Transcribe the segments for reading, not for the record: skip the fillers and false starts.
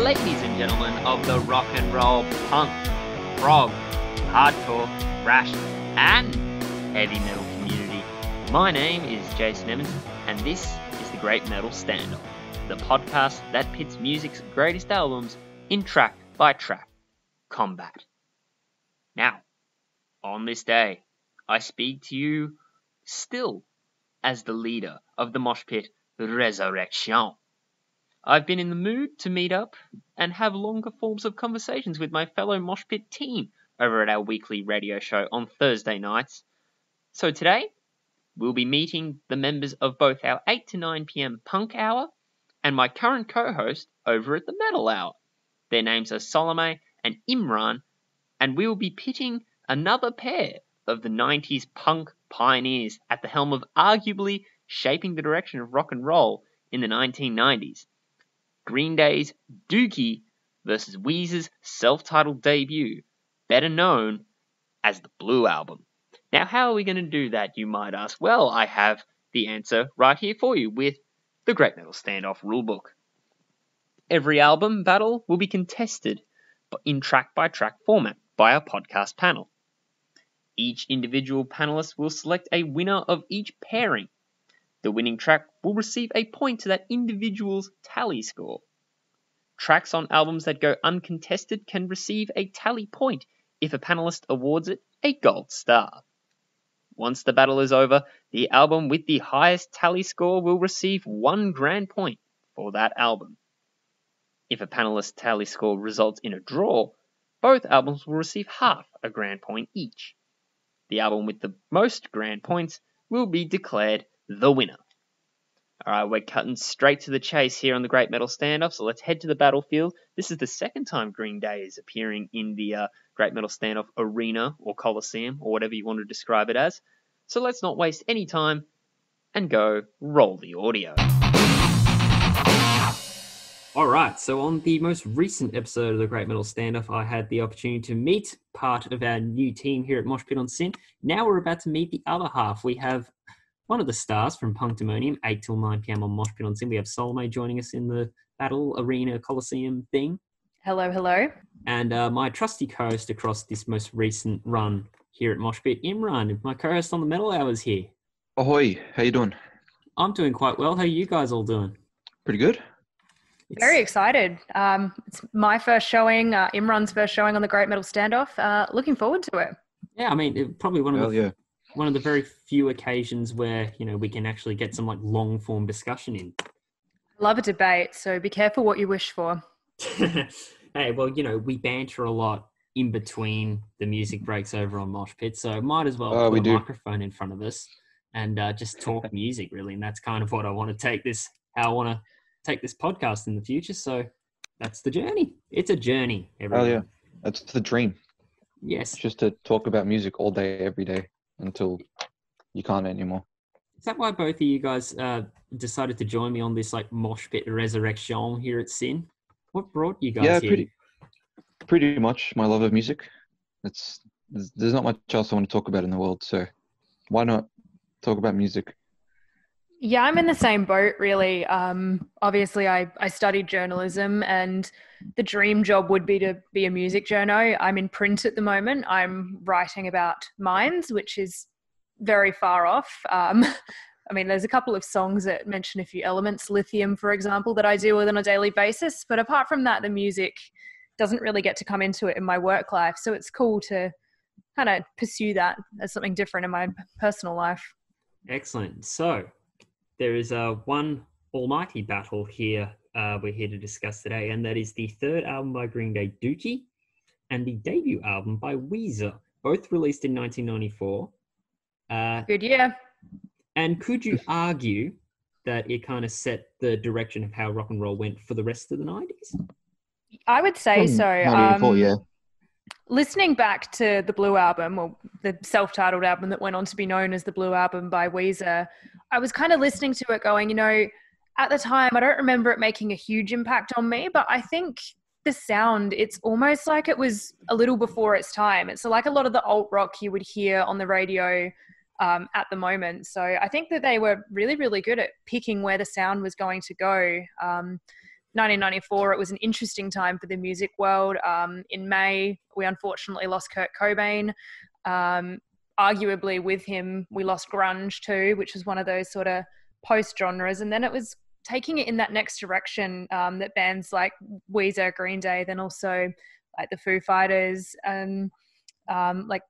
ladies and gentlemen of the rock and roll, punk, prog, hardcore, thrash, and heavy metal community. My name is Jason Evans, and this is the Great Metal Standoff, the podcast that pits music's greatest albums in track-by-track combat. Now, on this day, I speak to you still as the leader of the mosh pit Resurrection. I've been in the mood to meet up and have longer forms of conversations with my fellow mosh pit team over at our weekly radio show on Thursday nights. So today, we'll be meeting the members of both our 8 to 9 p.m. punk hour and my current co-host over at the metal hour. Their names are Salome and Imran, and we will be pitting another pair of the 90s punk pioneers at the helm of arguably shaping the direction of rock and roll in the 1990s. Green Day's Dookie versus Weezer's self-titled debut, better known as the Blue Album. Now, how are we going to do that, you might ask? Well, I have the answer right here for you with the Great Metal Standoff rulebook. Every album battle will be contested in track-by-track format by our podcast panel. Each individual panelist will select a winner of each pairing. The winning track will receive a point to that individual's tally score. Tracks on albums that go uncontested can receive a tally point if a panelist awards it a gold star. Once the battle is over, the album with the highest tally score will receive 1 grand point for that album. If a panelist's tally score results in a draw, both albums will receive half a grand point each. The album with the most grand points will be declared the winner. Alright, we're cutting straight to the chase here on the Great Metal Standoff, so let's head to the battlefield. This is the second time Green Day is appearing in the Great Metal Standoff arena or Coliseum, or whatever you want to describe it as. So let's not waste any time and go roll the audio. Alright, so on the most recent episode of the Great Metal Standoff, I had the opportunity to meet part of our new team here at Mosh Pit on Sin. Now we're about to meet the other half. We have one of the stars from Punkdemonium, 8 till 9 p.m. on Mosh Pit on Sin. We have Salome joining us in the Battle Arena Coliseum thing. Hello, hello. And my trusty co-host across this most recent run here at Mosh Pit, Imran, my co-host on the Metal Hours here. Ahoy, how you doing? I'm doing quite well. How are you guys all doing? Pretty good. Very excited. It's my first showing, Imran's first showing on the Great Metal Standoff. Looking forward to it. Yeah, I mean, probably one of the very few occasions where, we can actually get some long form discussion in. Love a debate, so be careful what you wish for. Hey, well, we banter a lot in between the music breaks over on Mosh Pit, so might as well put a microphone in front of us and just talk music, really. And that's kind of what I want to take this podcast in the future. So that's the journey. It's a journey, everyone. Oh, yeah. That's the dream. Yes. It's just to talk about music all day, every day until you can't anymore. Is that why both of you guys decided to join me on this Mosh Pit Resurrection here at Sin? What brought you guys here? Pretty much my love of music. There's not much else I want to talk about in the world, so why not talk about music? Yeah, I'm in the same boat, really. Obviously, I studied journalism, and the dream job would be to be a music journo. I'm in print at the moment. I'm writing about mines, which is very far off. I mean, there's a couple of songs that mention a few elements, lithium, for example, that I deal with on a daily basis. But apart from that, the music doesn't really get to come into it in my work life. So it's cool to kind of pursue that as something different in my personal life. Excellent. So there is one almighty battle here we're here to discuss today, and that is the third album by Green Day, Dookie, and the debut album by Weezer, both released in 1994. Good year. And could you argue that it kind of set the direction of how rock and roll went for the rest of the 90s? I would say so. 1994, yeah. Listening back to the Blue Album, or the self-titled album that went on to be known as the Blue Album by Weezer, I was kind of listening to it going, at the time, I don't remember it making a huge impact on me, but I think the sound, it's almost like it was a little before its time. It's like a lot of the alt rock you would hear on the radio at the moment. So I think that they were really, really good at picking where the sound was going to go. 1994, it was an interesting time for the music world. In May, we unfortunately lost Kurt Cobain. Arguably with him, we lost grunge too, which was one of those sort of post genres. And then it was taking it in that next direction, that bands like Weezer, Green Day, then also like the Foo Fighters and like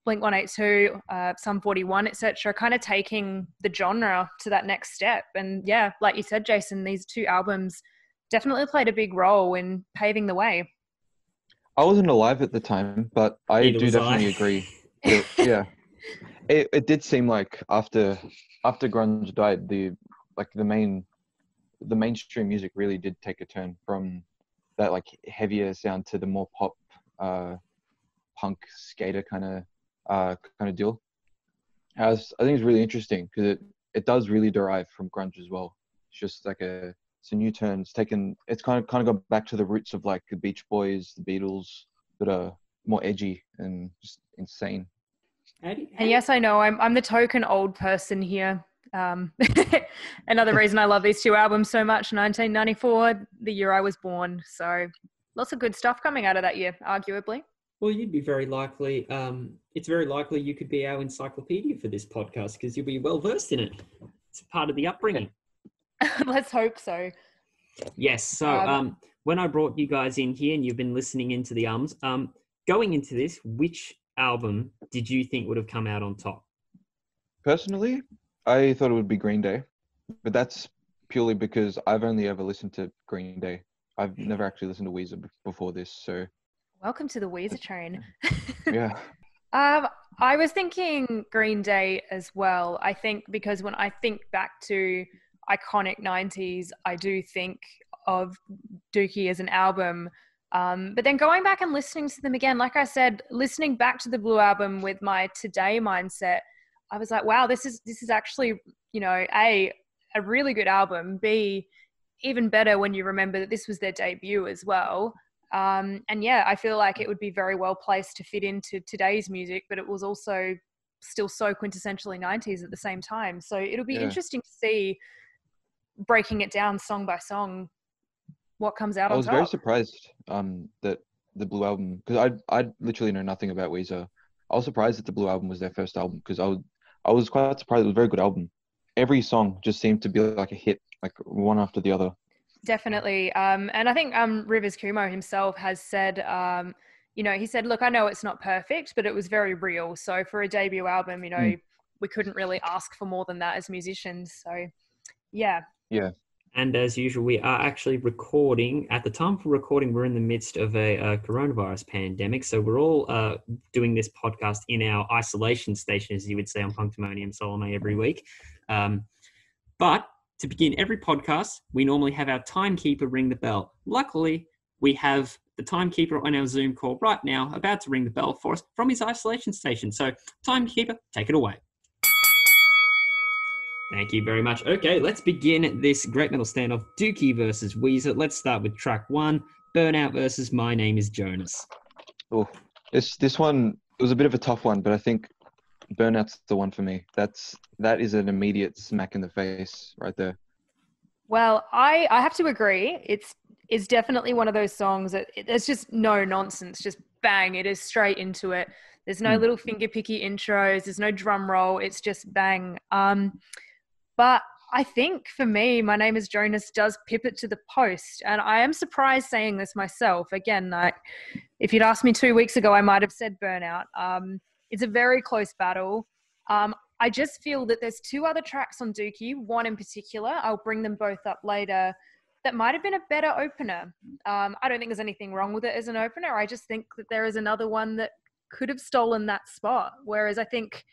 Blink-182, Sum 41, etc., kind of taking the genre to that next step. And yeah, like you said, Jason, these two albums definitely played a big role in paving the way. I wasn't alive at the time, but I Neither do was definitely I. agree. Yeah, it did seem like after grunge died, the mainstream music really did take a turn from that like heavier sound to the more pop, punk skater kind of deal. I think it's really interesting because it does really derive from grunge as well. It's just like it's a new turn. It's kind of gone back to the roots of like the Beach Boys, the Beatles, but more edgy and just insane. And yes, I know I'm the token old person here. Another reason I love these two albums so much, 1994, the year I was born. So lots of good stuff coming out of that year, arguably. Well, you'd be very likely, it's very likely you could be our encyclopedia for this podcast because you'll be well versed in it. It's part of the upbringing. Let's hope so. Yes. So when I brought you guys in here and you've been listening into the albums, going into this, which album did you think would have come out on top? Personally, I thought it would be Green Day, but that's purely because I've only ever listened to Green Day. I've never actually listened to Weezer before this, so... Welcome to the Weezer train. Yeah. I was thinking Green Day as well. I think because when I think back to iconic 90s, I do think of Dookie as an album. But then going back and listening to them again, like I said, listening back to the Blue Album with my today mindset, I was like, wow, this is actually, you know, A, really good album, B, even better when you remember that this was their debut as well. And yeah, I feel like it would be very well placed to fit into today's music, but it was also still so quintessentially 90s at the same time. So it'll be interesting to see, breaking it down song by song, what comes out on top. I was very surprised that the Blue Album, because I literally know nothing about Weezer. I was surprised that the Blue Album was their first album because I was quite surprised. It was a very good album. Every song just seemed to be like a hit, like one after the other. Definitely. And I think Rivers Cuomo himself has said, you know, he said, look, I know it's not perfect, but it was very real. So for a debut album, you know, we couldn't really ask for more than that as musicians. So, yeah. Yeah. And as usual, we are actually recording. At the time for recording, we're in the midst of a coronavirus pandemic. So we're all doing this podcast in our isolation station, as you would say on Punctimonium Solome every week. But to begin every podcast, we normally have our timekeeper ring the bell. Luckily, we have the timekeeper on our Zoom call right now, about to ring the bell for us from his isolation station. So, timekeeper, take it away. Thank you very much. Okay, let's begin this Great Metal Standoff, Dookie versus Weezer. Let's start with track 1, Burnout versus My Name is Jonas. Oh, this one, it was a bit of a tough one, but I think Burnout's the one for me. That is an immediate smack in the face right there. Well, I have to agree. It's definitely one of those songs that there's just no nonsense, just bang, it is straight into it. There's no little finger picky intros, there's no drum roll, it's just bang. But I think for me, My Name is Jonas does pip it to the post. And I am surprised saying this myself. Again, like if you'd asked me 2 weeks ago, I might have said Burnout. It's a very close battle. I just feel that there's 2 other tracks on Dookie, one in particular, I'll bring them both up later, that might have been a better opener. I don't think there's anything wrong with it as an opener. I just think that there is another one that could have stolen that spot. Whereas I think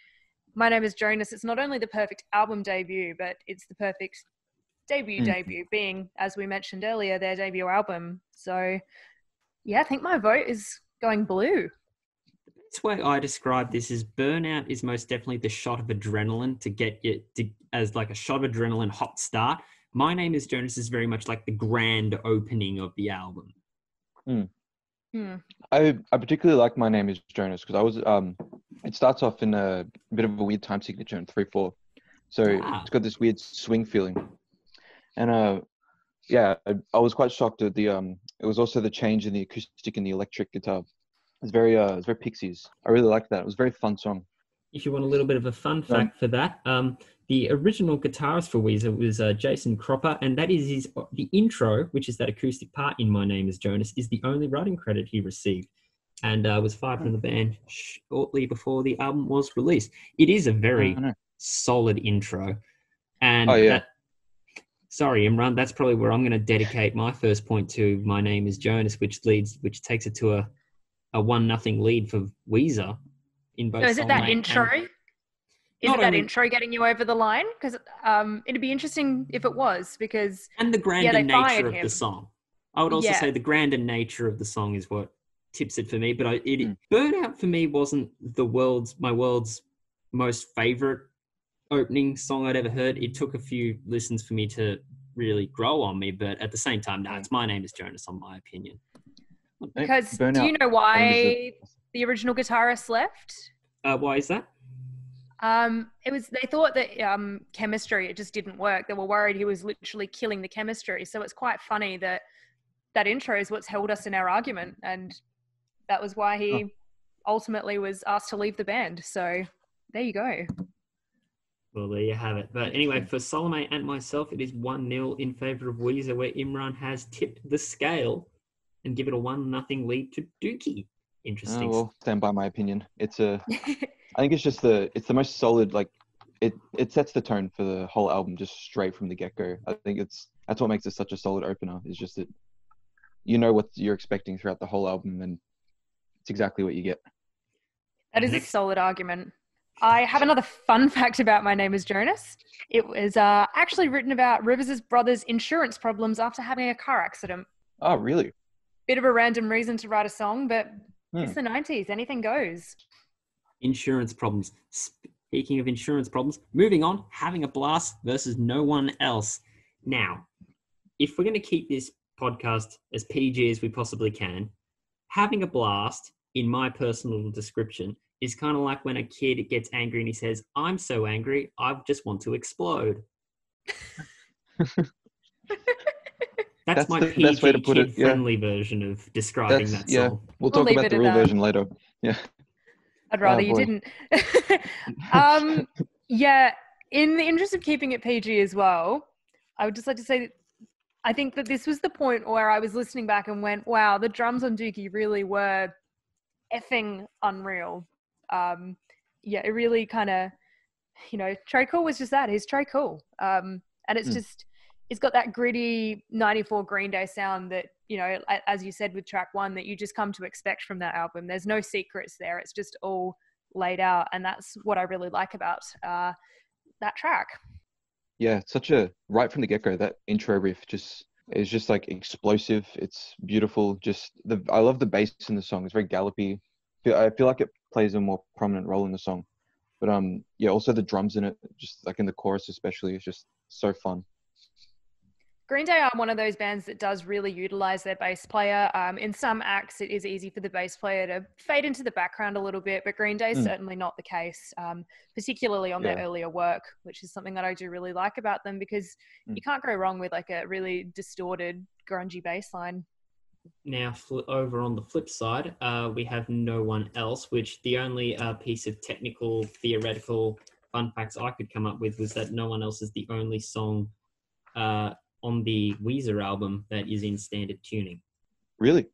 My Name is Jonas, it's not only the perfect album debut, but it's the perfect debut, being, as we mentioned earlier, their debut album. So, yeah, I think my vote is going blue. The best way I describe this is Burnout is most definitely the shot of adrenaline to get you as like a shot of adrenaline hot start. My Name is Jonas is very much like the grand opening of the album. I particularly like My Name is Jonas because I was it starts off in a bit of a weird time signature in 3/4, so it's got this weird swing feeling, and yeah, I was quite shocked at the it was also the change in the acoustic and the electric guitar. It's very Pixies. I really liked that. It was a very fun song. If you want a little bit of a fun Um, fact for that, the original guitarist for Weezer was Jason Cropper, and that is the intro, which is that acoustic part in My Name is Jonas, is the only writing credit he received, and was fired from the band shortly before the album was released. It is a very no. solid intro, and Oh yeah. Sorry, Imran, that's probably where I'm going to dedicate my first point to My Name is Jonas, which takes it to a 1-0 lead for Weezer in both. So is it that intro? Is it that only, intro getting you over the line? Because it'd be interesting if it was, because and the grander nature of the song. I would also say the grander nature of the song is what tips it for me. But Burnout for me wasn't my world's most favorite opening song I'd ever heard. It took a few listens for me to really grow on me, but at the same time, it's My Name is Jonas, in my opinion. Because do you know why the original guitarist left? Why is that? They thought that chemistry, it just didn't work. They were worried he was literally killing the chemistry. So it's quite funny that intro is what's held us in our argument, and that was why he ultimately was asked to leave the band. So there you go. Well, there you have it. But anyway, for Salome and myself, it is 1-0 in favour of Weezer, where Imran has tipped the scale and give it a 1-0 lead to Dookie. Interesting. Well, stand by my opinion. I think it's just it's the most solid, like it sets the tone for the whole album just straight from the get-go. I think that's what makes it such a solid opener, is just that you know what you're expecting throughout the whole album, and it's exactly what you get. That is a solid argument. I have another fun fact about My Name is Jonas. It was actually written about Rivers' brother's insurance problems after having a car accident. Oh, really? Bit of a random reason to write a song, but it's the 90s. Anything goes. Insurance problems. Speaking of insurance problems, moving on, Having a Blast versus No One Else. Now, if we're going to keep this podcast as PG as we possibly can, Having a Blast, in my personal description, is kind of like when a kid gets angry and he says, "I'm so angry, I just want to explode." That's my PG kid-friendly version of describing that song. We'll talk about the real version later. Yeah. I'd rather you didn't. Yeah, in the interest of keeping it PG as well, I would just like to say that I think that this was the point where I was listening back and went, wow, the drums on Dookie really were effing unreal. It really kind of, Trey Cool was just that. He's Trey Cool. And it's just, it's got that gritty 94 Green Day sound that, as you said with track 1, that you just come to expect from that album. There's no secrets there. It's just all laid out. And that's what I really like about that track. Yeah, it's right from the get-go, that intro riff is just like explosive. It's beautiful. I love the bass in the song. It's very gallopy. I feel like it plays a more prominent role in the song. But also the drums in it, just like in the chorus especially, it's just so fun. Green Day are one of those bands that does really utilize their bass player. In some acts, it is easy for the bass player to fade into the background a little bit, but Green Day is certainly not the case, particularly on their earlier work, which is something that I do really like about them, because you can't go wrong with like a really distorted, grungy bass line. Now, over on the flip side, we have No One Else, which the only piece of technical, theoretical fun facts I could come up with was that No One Else is the only song on the Weezer album that is in standard tuning. Really?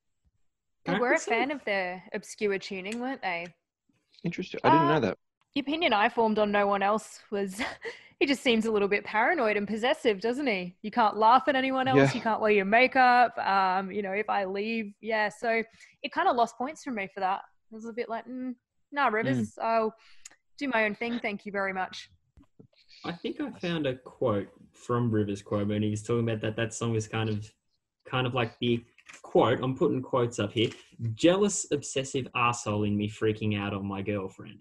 They were a fan of their obscure tuning, weren't they? Interesting. I didn't know that. The opinion I formed on No One Else was he just seems a little bit paranoid and possessive, doesn't he? You can't laugh at anyone else. Yeah. You can't wear your makeup. If I leave, So it kind of lost points from me for that. It was a bit like, nah, Rivers, I'll do my own thing. Thank you very much. I think I found a quote from Rivers' quote, and he was talking about that song is kind of like the quote. I'm putting quotes up here. Jealous, obsessive arsehole in me freaking out on my girlfriend.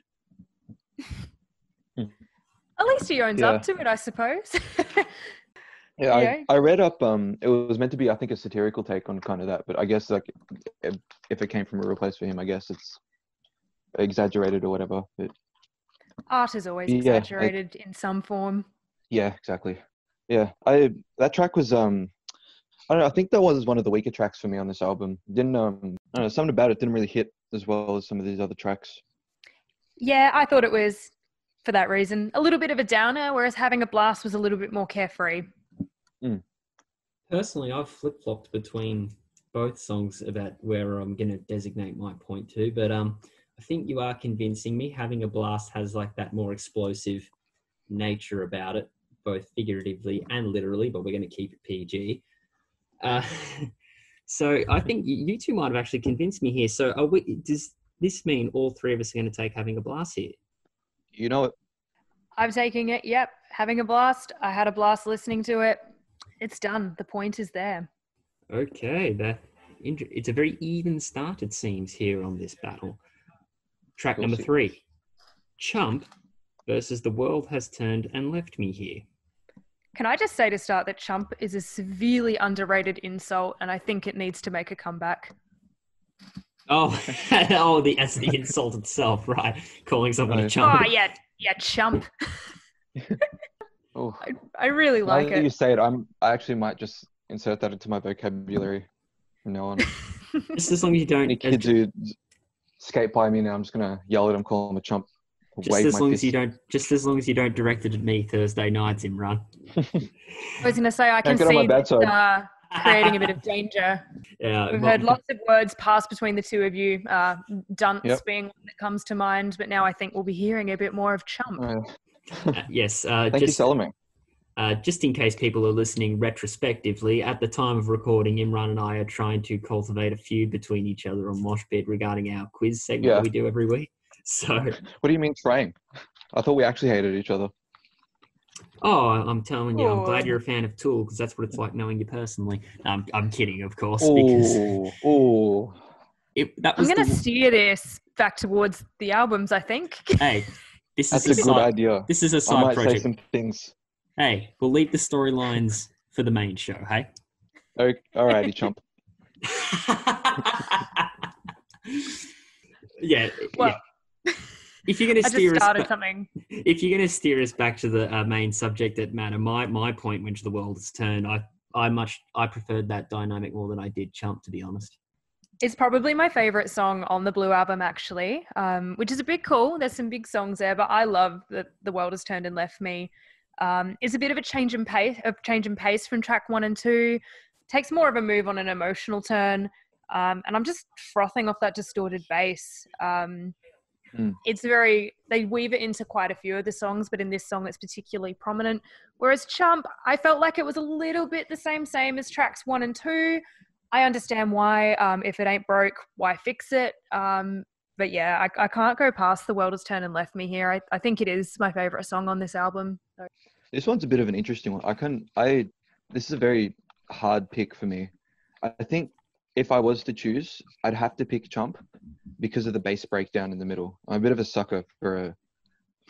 At least he owns up to it, I suppose. I read up. It was meant to be, I think, a satirical take on kind of that, but I guess like if it came from a real place for him, I guess it's exaggerated or whatever. But art is always exaggerated in some form. Yeah, exactly. Yeah, that track was I don't know. I think that was one of the weaker tracks for me on this album. Didn't I don't know, something about it didn't really hit as well as some of these other tracks. Yeah, I thought it was, for that reason, a little bit of a downer, whereas Having a Blast was a little bit more carefree. Personally, I've flip-flopped between both songs about where I'm going to designate my point to, but I think you are convincing me. Having a Blast has like that more explosive nature about it, both figuratively and literally, but we're going to keep it PG. So I think you two might have actually convinced me here. So does this mean all three of us are going to take Having a Blast here? You know it. I'm taking it. Yep. Having a blast. I had a blast listening to it. It's done. The point is there. Okay. It's a very even start, it seems, here on this battle. Track number 3. Chump versus The World Has Turned and Left Me Here. Can I just say to start that chump is a severely underrated insult, and I think it needs to make a comeback. Oh, that's the insult itself, right? Calling someone a chump. Oh, yeah, chump. Oh, I really like now that it. you say it, I actually might just insert that into my vocabulary from now on. Just as long as you don't... Any kids who skate by me now, I'm just going to yell at them, call them a chump. Just as long as you don't direct it at me Thursday nights, Imran. I was going to say, I can see that, creating a bit of danger. Yeah, We've heard lots of words pass between the two of you. Dunce being one that comes to mind, but now I think we'll be hearing a bit more of chump. Yes. Thank you, Salome. Just in case people are listening retrospectively, at the time of recording, Imran and I are trying to cultivate a feud between each other on Mosh Pit regarding our quiz segment that we do every week. So, what do you mean trying? I thought we actually hated each other. Oh, I'm telling you, I'm glad you're a fan of Tool because that's what it's like knowing you personally. I'm kidding, of course. I'm going to steer this back towards the albums, I think. Hey, that's a good idea. This is a side project. I might say some things. Hey, we'll leave the storylines for the main show, hey? All righty, chump. Yeah. If you're going to steer us back to the main subject that matter, my point, which The World Has Turned, I preferred that dynamic more than I did Chump, to be honest. It's probably my favorite song on the Blue album, actually, which is a bit cool. There's some big songs there, but I love that The World Has Turned and Left Me. It's a bit of a change in pace from track 1 and 2. Takes more of a move on an emotional turn, and I'm just frothing off that distorted bass. It's they weave it into quite a few of the songs, but in this song it's particularly prominent. Whereas Chump, I felt like it was a little bit the same as tracks 1 and 2. I understand why, if it ain't broke, why fix it? But yeah, I can't go past The World Has Turned and Left Me Here. I think it is my favorite song on this album. So. This one's a bit of an interesting one. This is a very hard pick for me. I think if I was to choose, I'd have to pick Chump because of the bass breakdown in the middle. I'm a bit of a sucker for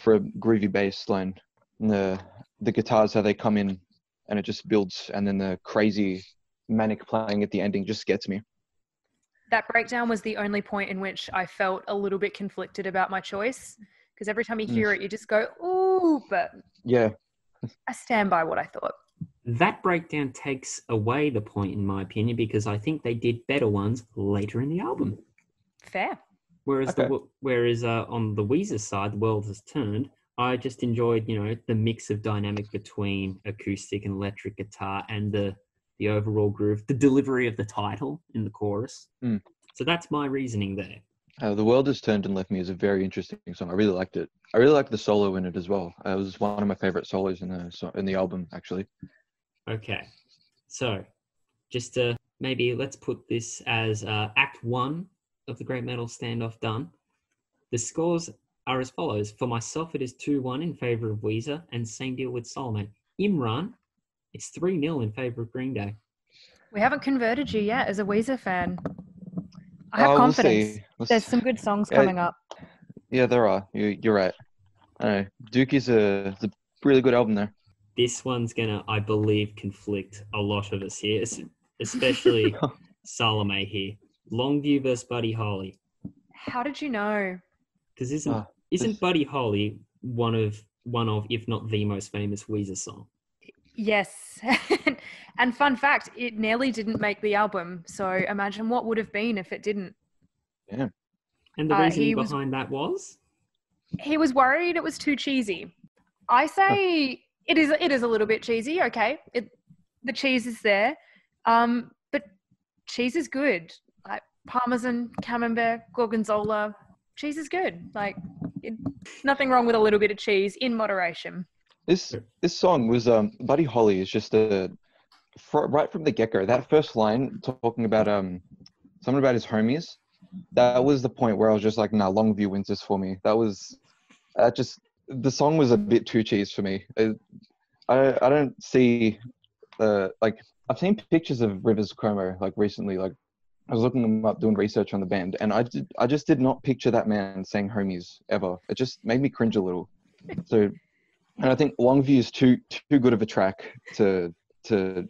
a groovy bass line. And the guitars, how they come in and it just builds, and then the crazy manic playing at the ending just gets me. That breakdown was the only point in which I felt a little bit conflicted about my choice, because every time you hear it, you just go, ooh, but yeah, I stand by what I thought. That breakdown takes away the point, in my opinion, because I think they did better ones later in the album. Fair. Whereas on the Weezer side, The World Has Turned, I just enjoyed, the mix of dynamic between acoustic and electric guitar and the overall groove, the delivery of the title in the chorus. So that's my reasoning there. The World Has Turned and Left Me is a very interesting song. I really liked it. I really liked the solo in it as well. It was one of my favorite solos in the album, actually. Okay. So just maybe let's put this as Act 1 of the Great Metal Standoff done. The scores are as follows. For myself, it is 2-1 in favour of Weezer, and same deal with Solomon. Imran, it's 3-0 in favour of Green Day. We haven't converted you yet as a Weezer fan. I have confidence. There's some good songs coming up. Yeah, there are. You're right. I know. Dookie's a really good album there. This one's going to, I believe, conflict a lot of us here, especially Salome here. Longview versus Buddy Holly. How did you know? Because isn't Buddy Holly one of, if not the most famous Weezer song? Yes. And fun fact, it nearly didn't make the album. So imagine what would have been if it didn't. Yeah. And the reasoning behind that was? He was worried it was too cheesy. I say it is a little bit cheesy, okay. The cheese is there. But cheese is good. Like Parmesan, Camembert, Gorgonzola, cheese is good. Like nothing wrong with a little bit of cheese in moderation. This song was Buddy Holly is just right from the get-go. That first line talking about something about his homies, that was the point where I was just like, nah, Longview wins this for me. The song was a bit too cheese for me. I don't see like I've seen pictures of Rivers Cuomo like recently. Like I was looking them up doing research on the band, and I just did not picture that man saying homies ever. It just made me cringe a little. So, and I think Longview is too good of a track to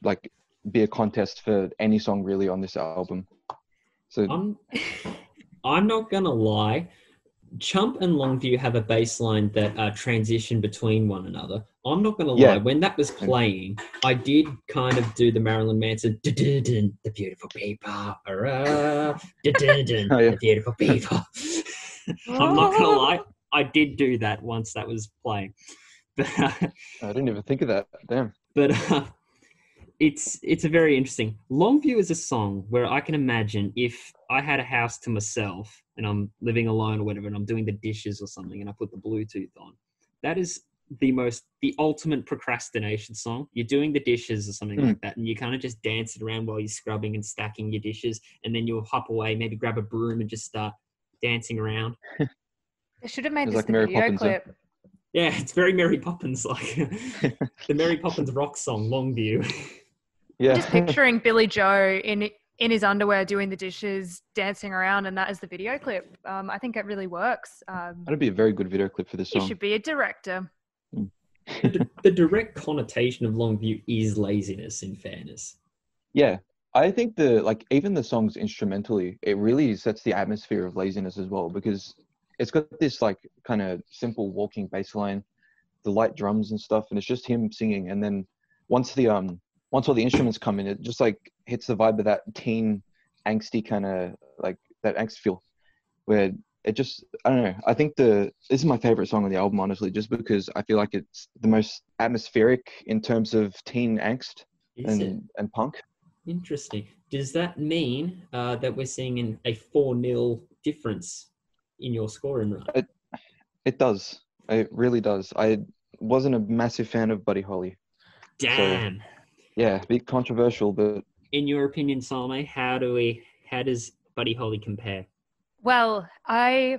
like be a contest for any song really on this album. So I'm not gonna lie. Chump and Longview have a bass line that transition between one another. I'm not going to lie. When that was playing, I did kind of do the Marilyn Manson, the beautiful people, the beautiful people. I'm not going to lie. I did do that once that was playing. But, I didn't even think of that. Damn. But it's a very interesting. Longview is a song where I can imagine if I had a house to myself and I'm living alone or whatever, and I'm doing the dishes or something, and I put the Bluetooth on. That is the ultimate procrastination song. You're doing the dishes or something like that, and you kind of just dance it around while you're scrubbing and stacking your dishes, and then you'll hop away, maybe grab a broom and just start dancing around. They should have made this like the Mary video Poppins, clip. Yeah, it's very Mary Poppins, like the Mary Poppins rock song, Longview. Yeah. I'm just picturing Billy Joe in his underwear doing the dishes, dancing around, and that is the video clip. I think it really works. That'd be a very good video clip for this song. You should be a director. The direct connotation of Longview is laziness, in fairness. Yeah. I think even the songs instrumentally, it really sets the atmosphere of laziness as well, because it's got this like kind of simple walking bass line, the light drums and stuff, and it's just him singing. And then once all the instruments come in, it just like hits the vibe of that teen angsty kind of like that angst feel, where it just, I don't know. I think this is my favorite song on the album, honestly, just because I feel like it's the most atmospheric in terms of teen angst and punk. Interesting. Does that mean that we're seeing a 4-0 difference in your scoring run? It does. It really does. I wasn't a massive fan of Buddy Holly. Damn. So, yeah, a bit controversial, but in your opinion, Salome, how does Buddy Holly compare? Well, I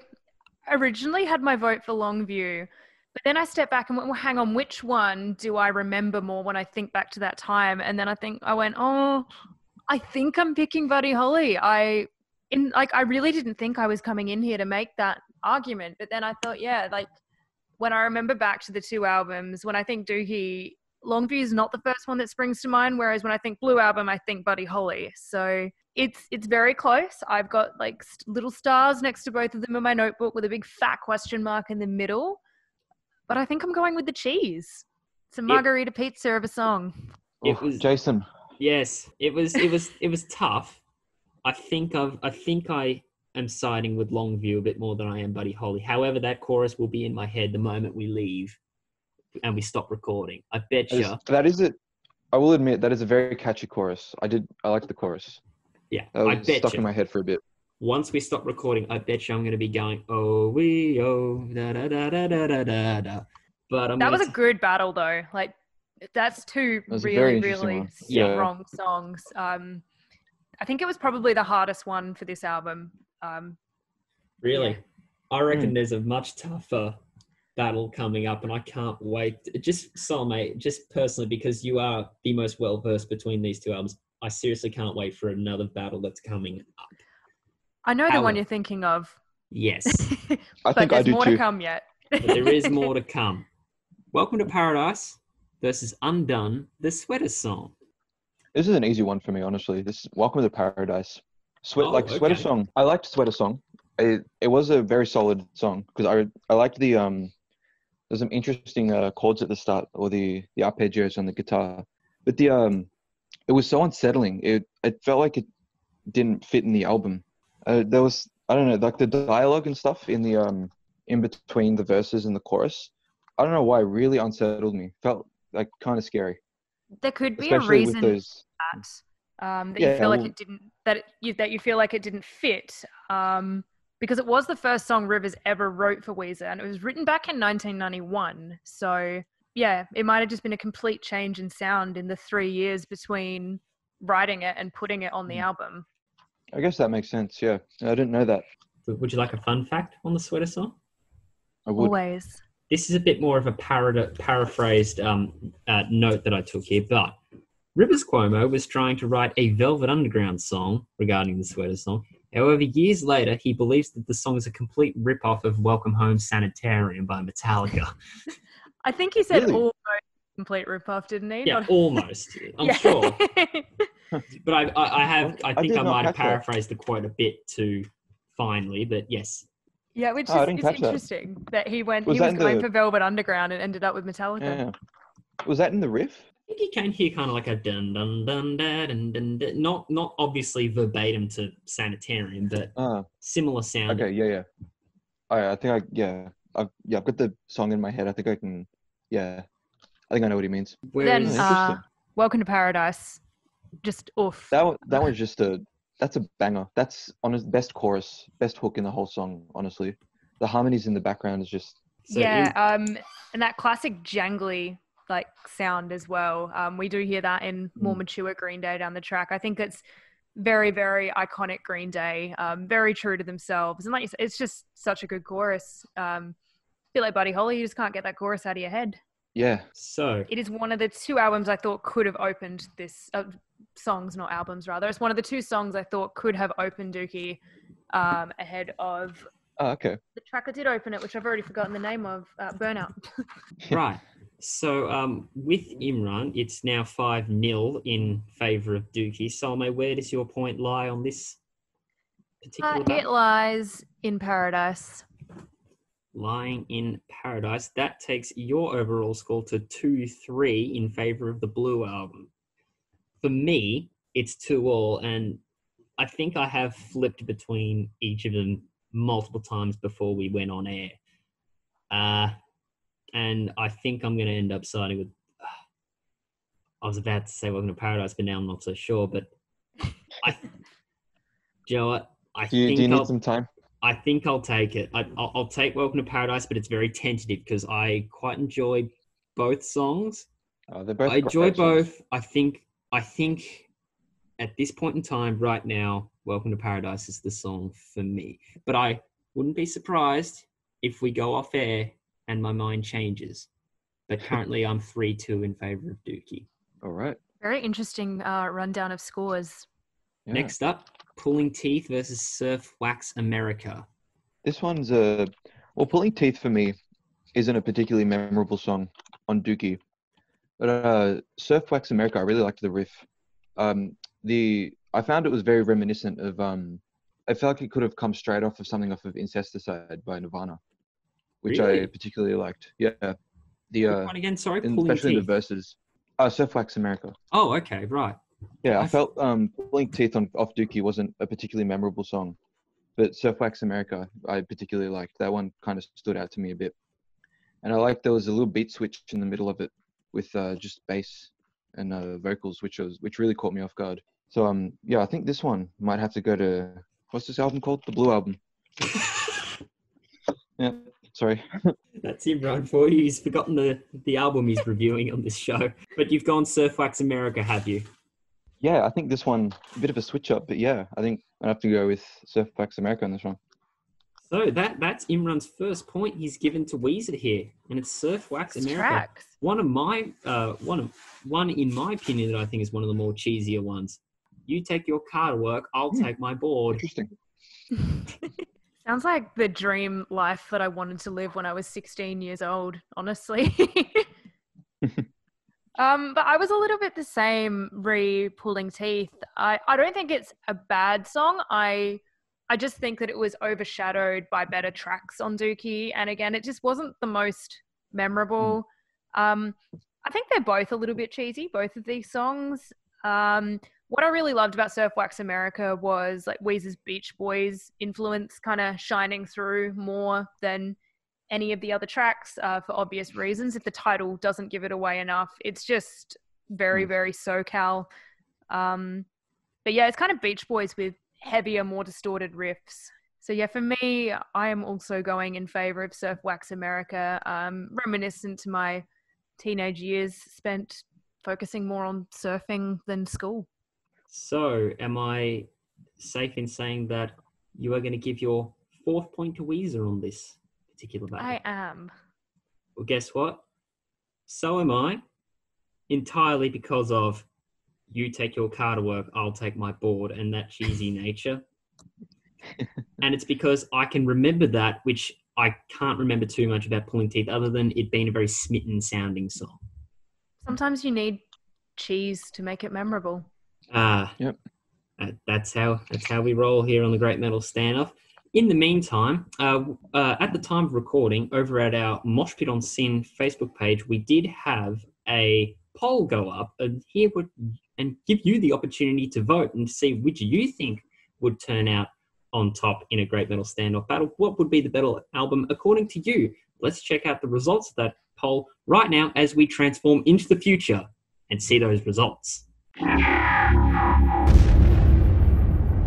originally had my vote for Longview, but then I stepped back and went, well, hang on, which one do I remember more when I think back to that time? And then I went, oh, I think I'm picking Buddy Holly. I really didn't think I was coming in here to make that argument, but then I thought, yeah, like when I remember back to the two albums, when I think Dookie, Longview is not the first one that springs to mind, whereas when I think Blue Album, I think Buddy Holly. So it's very close. I've got like little stars next to both of them in my notebook with a big fat question mark in the middle. But I think I'm going with the cheese. It's a margarita pizza of a song. It was Jason. Yes, it was tough. I think I am siding with Longview a bit more than I am Buddy Holly. However, that chorus will be in my head the moment we leave and we stop recording. I bet you. That is it. I will admit that is a very catchy chorus. I like the chorus. Yeah, I bet stuck in my head for a bit. Once we stop recording, I bet you I'm going to be going, oh, we, oh, da, da, da, da, da, da, da. But that was a good battle, though. Like, that's two really strong songs. I think it was probably the hardest one for this album. Really? Yeah. I reckon there's a much tougher battle coming up, and I can't wait. Just personally, because you are the most well-versed between these two albums, I seriously can't wait for another battle that's coming up. I know the one you're thinking of. Yes. I think I do too. There's more to come yet. But there is more to come. Welcome to Paradise versus Undone, the Sweater Song. This is an easy one for me, honestly. This is Welcome to Paradise. Sweater Song. I liked Sweater Song. It was a very solid song because I liked the there's some interesting chords at the start, or the arpeggios on the guitar. But it was so unsettling. It felt like it didn't fit in the album. There was, I don't know, like the dialogue and stuff in the in between the verses and the chorus. I don't know why, it really unsettled me. Felt like kind of scary. There could be Especially a reason with those. that Yeah, you feel like well- it didn't that you feel like it didn't fit because it was the first song Rivers ever wrote for Weezer, and it was written back in 1991. So yeah, it might have just been a complete change in sound in the 3 years between writing it and putting it on the album. I guess that makes sense. Yeah, I didn't know that. Would you like a fun fact on the Sweater song? I would. Always. This is a bit more of a paraphrased note that I took here, but Rivers Cuomo was trying to write a Velvet Underground song regarding the Sweater song. However, years later, he believes that the song is a complete rip-off of Welcome Home Sanitarium by Metallica. I think he said Really? almost complete rip-off, didn't he? Yeah, Not- almost. I'm Yeah. sure. But I think did I not might have catch that. paraphrased the quote a bit too finely, but yes. Yeah, which Oh, I is didn't it's catch that. interesting that he went. Was He that was in going the- for Velvet Underground and ended up with Metallica. Yeah. Was that in the riff? I think you can hear kind of like a dun dun dun dun dun dun, dun. Not obviously verbatim to Sanitarium, but similar sound. Okay. Yeah. I think I've got the song in my head. I think I can. Yeah. I think I know what he means. Then Interesting. Welcome to Paradise, just oof. That one's just that's a banger. That's honest, best chorus, best hook in the whole song. Honestly, the harmonies in the background is just. So yeah, and that classic jangly like sound as well. We do hear that in more mature Green Day down the track. I think it's very, very iconic Green Day. Very true to themselves, and like you said, it's just such a good chorus. Feel like Buddy Holly, you just can't get that chorus out of your head. Yeah. So It is one of the two albums I thought could have opened this songs, not albums, rather. It's one of the two songs I thought could have opened Dookie ahead of Oh, okay. the track that did open it, which I've already forgotten the name of, Burnout. right. So with Imran, it's now 5-0 in favour of Dookie. Salome, where does your point lie on this particular It battle? lies in Paradise. Lying in Paradise. That takes your overall score to 2-3 in favour of the Blue album. For me, it's 2-2, and I think I have flipped between each of them multiple times before we went on air. And I think I'm going to end up siding with... I was about to say Welcome to Paradise, but now I'm not so sure. But do you know what? Do you need some time? I think I'll take it. I'll take Welcome to Paradise, but it's very tentative because I quite enjoy both songs. They're both. I enjoy great songs. both. I think at this point in time, right now, Welcome to Paradise is the song for me. But I wouldn't be surprised if we go off air and my mind changes. But currently, I'm 3-2 in favour of Dookie. All right. Very interesting rundown of scores. Yeah. Next up, Pulling Teeth versus Surf Wax America. This one's well, Pulling Teeth for me isn't a particularly memorable song on Dookie, but Surf Wax America, I really liked the riff. I found it was very reminiscent of I felt like it could have come straight off of something off of Incesticide by Nirvana, which Really? I particularly liked. Yeah, Which one again? Sorry, Pulling especially in the Teeth. verses. Surf Wax America. Oh, okay, right. Yeah, I I felt Pulling Teeth off Dookie wasn't a particularly memorable song, but Surf Wax America I particularly liked. That one kind of stood out to me a bit, and I liked there was a little beat switch in the middle of it with just bass and vocals, which really caught me off guard. So yeah, I think this one might have to go to, what's this album called? The Blue Album. Yeah, sorry. That's him right for you. He's forgotten the album he's reviewing on this show. But you've gone Surf Wax America, have you? Yeah, I think this one a bit of a switch up, but yeah, I think I have to go with Surf Wax America on this one. So that's Imran's first point he's given to Weezer here, and it's Surf Wax It's America. tracks. One in my opinion that I think is one of the more cheesier ones. You take your car to work, I'll take my board. Interesting. Sounds like the dream life that I wanted to live when I was 16 years old, honestly. But I was a little bit the same Pulling Teeth. I don't think it's a bad song. I just think that it was overshadowed by better tracks on Dookie. And again, it just wasn't the most memorable. I think they're both a little bit cheesy, both of these songs. What I really loved about Surf Wax America was like Weezer's Beach Boys influence kind of shining through more than any of the other tracks, for obvious reasons. If the title doesn't give it away enough, it's just very, very SoCal. But yeah, it's kind of Beach Boys with heavier, more distorted riffs. So yeah, for me, I am also going in favor of Surf Wax America, reminiscent to my teenage years spent focusing more on surfing than school. So am I safe in saying that you are going to give your 4th point to Weezer on this particular battle? I am. Well, guess what? So am I, entirely because of you take your car to work, I'll take my board, and that cheesy nature. And it's because I can remember that, which I can't remember too much about Pulling Teeth other than it being a very smitten sounding song. Sometimes you need cheese to make it memorable. Yep. That's how we roll here on the Great Metal Standoff. In the meantime, at the time of recording, over at our Mosh Pit on Sin Facebook page, we did have a poll go up and give you the opportunity to vote and see which you think would turn out on top in a Great Metal Standoff battle. What would be the better album according to you? Let's check out the results of that poll right now as we transform into the future and see those results.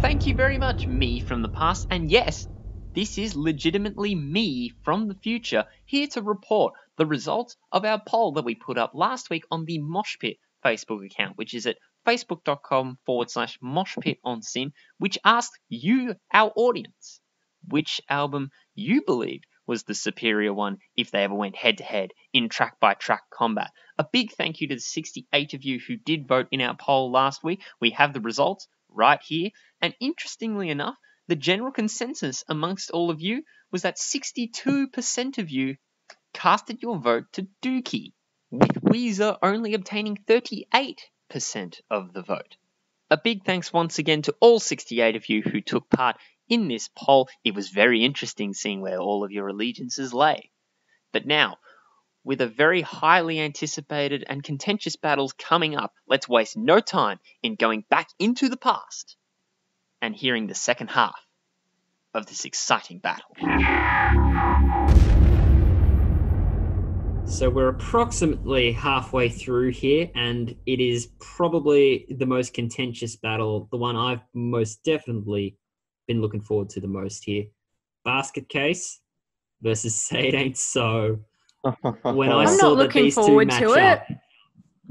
Thank you very much, me from the past. And yes, this is legitimately me from the future, here to report the results of our poll that we put up last week on the Mosh Pit Facebook account, which is at facebook.com/moshpitonsin, which asked you, our audience, which album you believed was the superior one if they ever went head-to-head in track-by-track combat. A big thank you to the 68 of you who did vote in our poll last week. We have the results right here, and interestingly enough, the general consensus amongst all of you was that 62% of you casted your vote to Dookie, with Weezer only obtaining 38% of the vote. A big thanks once again to all 68 of you who took part in this poll. It was very interesting seeing where all of your allegiances lay. But now, with a very highly anticipated and contentious battles coming up, let's waste no time in going back into the past and hearing the second half of this exciting battle. So we're approximately halfway through here, and it is probably the most contentious battle, the one I've most definitely been looking forward to the most here. Basket Case versus Say It Ain't So. When I I'm saw not that looking these two forward match to up, it.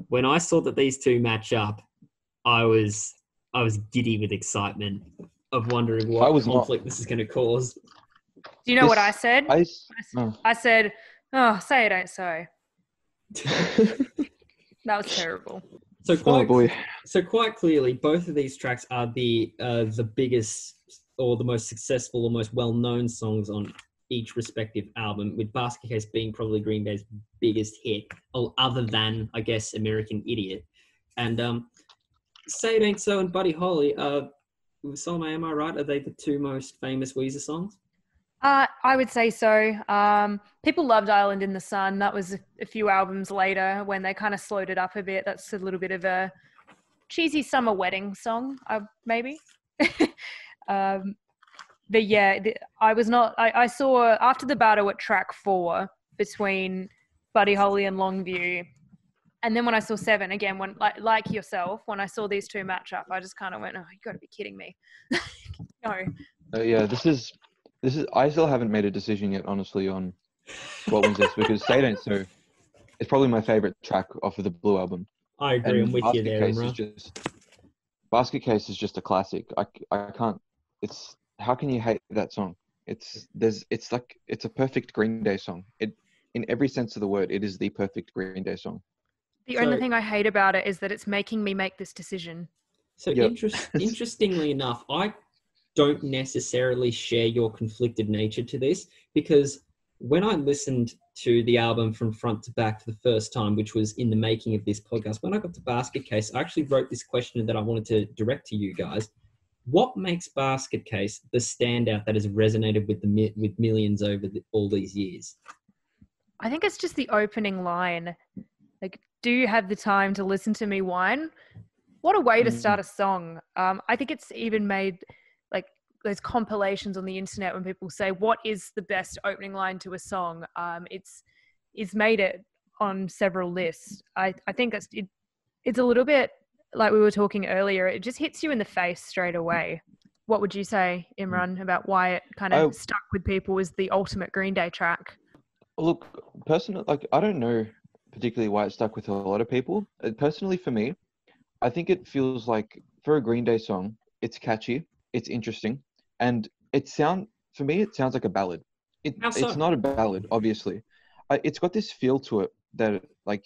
when I saw that these two match up, I was giddy with excitement of wondering what conflict this is going to cause. Do you know what I said? Oh. I said, "Oh, Say It Ain't So." That was terrible. So Oh boy. quite clearly, both of these tracks are the biggest or the most successful or most well-known songs on each respective album, with Basket Case being probably Green Day's biggest hit, other than, I guess, American Idiot. And Say It Ain't So and Buddy Holly, Solomon, am I right? Are they the two most famous Weezer songs? I would say so. People loved Island in the Sun. That was a few albums later when they kind of slowed it up a bit. That's a little bit of a cheesy summer wedding song, maybe. But yeah, I saw after the battle at track 4 between Buddy Holly and Longview, and then when I saw 7 again, when like yourself, when I saw these two match up, I just kind of went, "Oh, you got to be kidding me!" No. Yeah, this is. I still haven't made a decision yet, honestly, on what wins this, because Say It Ain't So is probably my favorite track off of the Blue album. I agree. And I'm with you there, Basket Case is just a classic. I can't. It's how can you hate that song? It's a perfect Green Day song. In every sense of the word, it is the perfect Green Day song. The only thing I hate about it is that it's making me make this decision. So interestingly enough, I don't necessarily share your conflicted nature to this, because when I listened to the album from front to back for the first time, which was in the making of this podcast, when I got to Basket Case, I actually wrote this question that I wanted to direct to you guys. What makes Basket Case the standout that has resonated with millions over all these years? I think it's just the opening line. Like, do you have the time to listen to me whine? What a way to start a song. I think it's even made like those compilations on the internet when people say, what is the best opening line to a song? It's made it on several lists. I think it's a little bit like we were talking earlier. It just hits you in the face straight away. What would you say, Imran, about why it kind of stuck with people as the ultimate Green Day track? Look, personally, like, I don't know particularly why it stuck with a lot of people. Personally, for me, I think it feels like, for a Green Day song, it's catchy, it's interesting, and for me, it sounds like a ballad. It's not a ballad, obviously. It's got this feel to it that, like,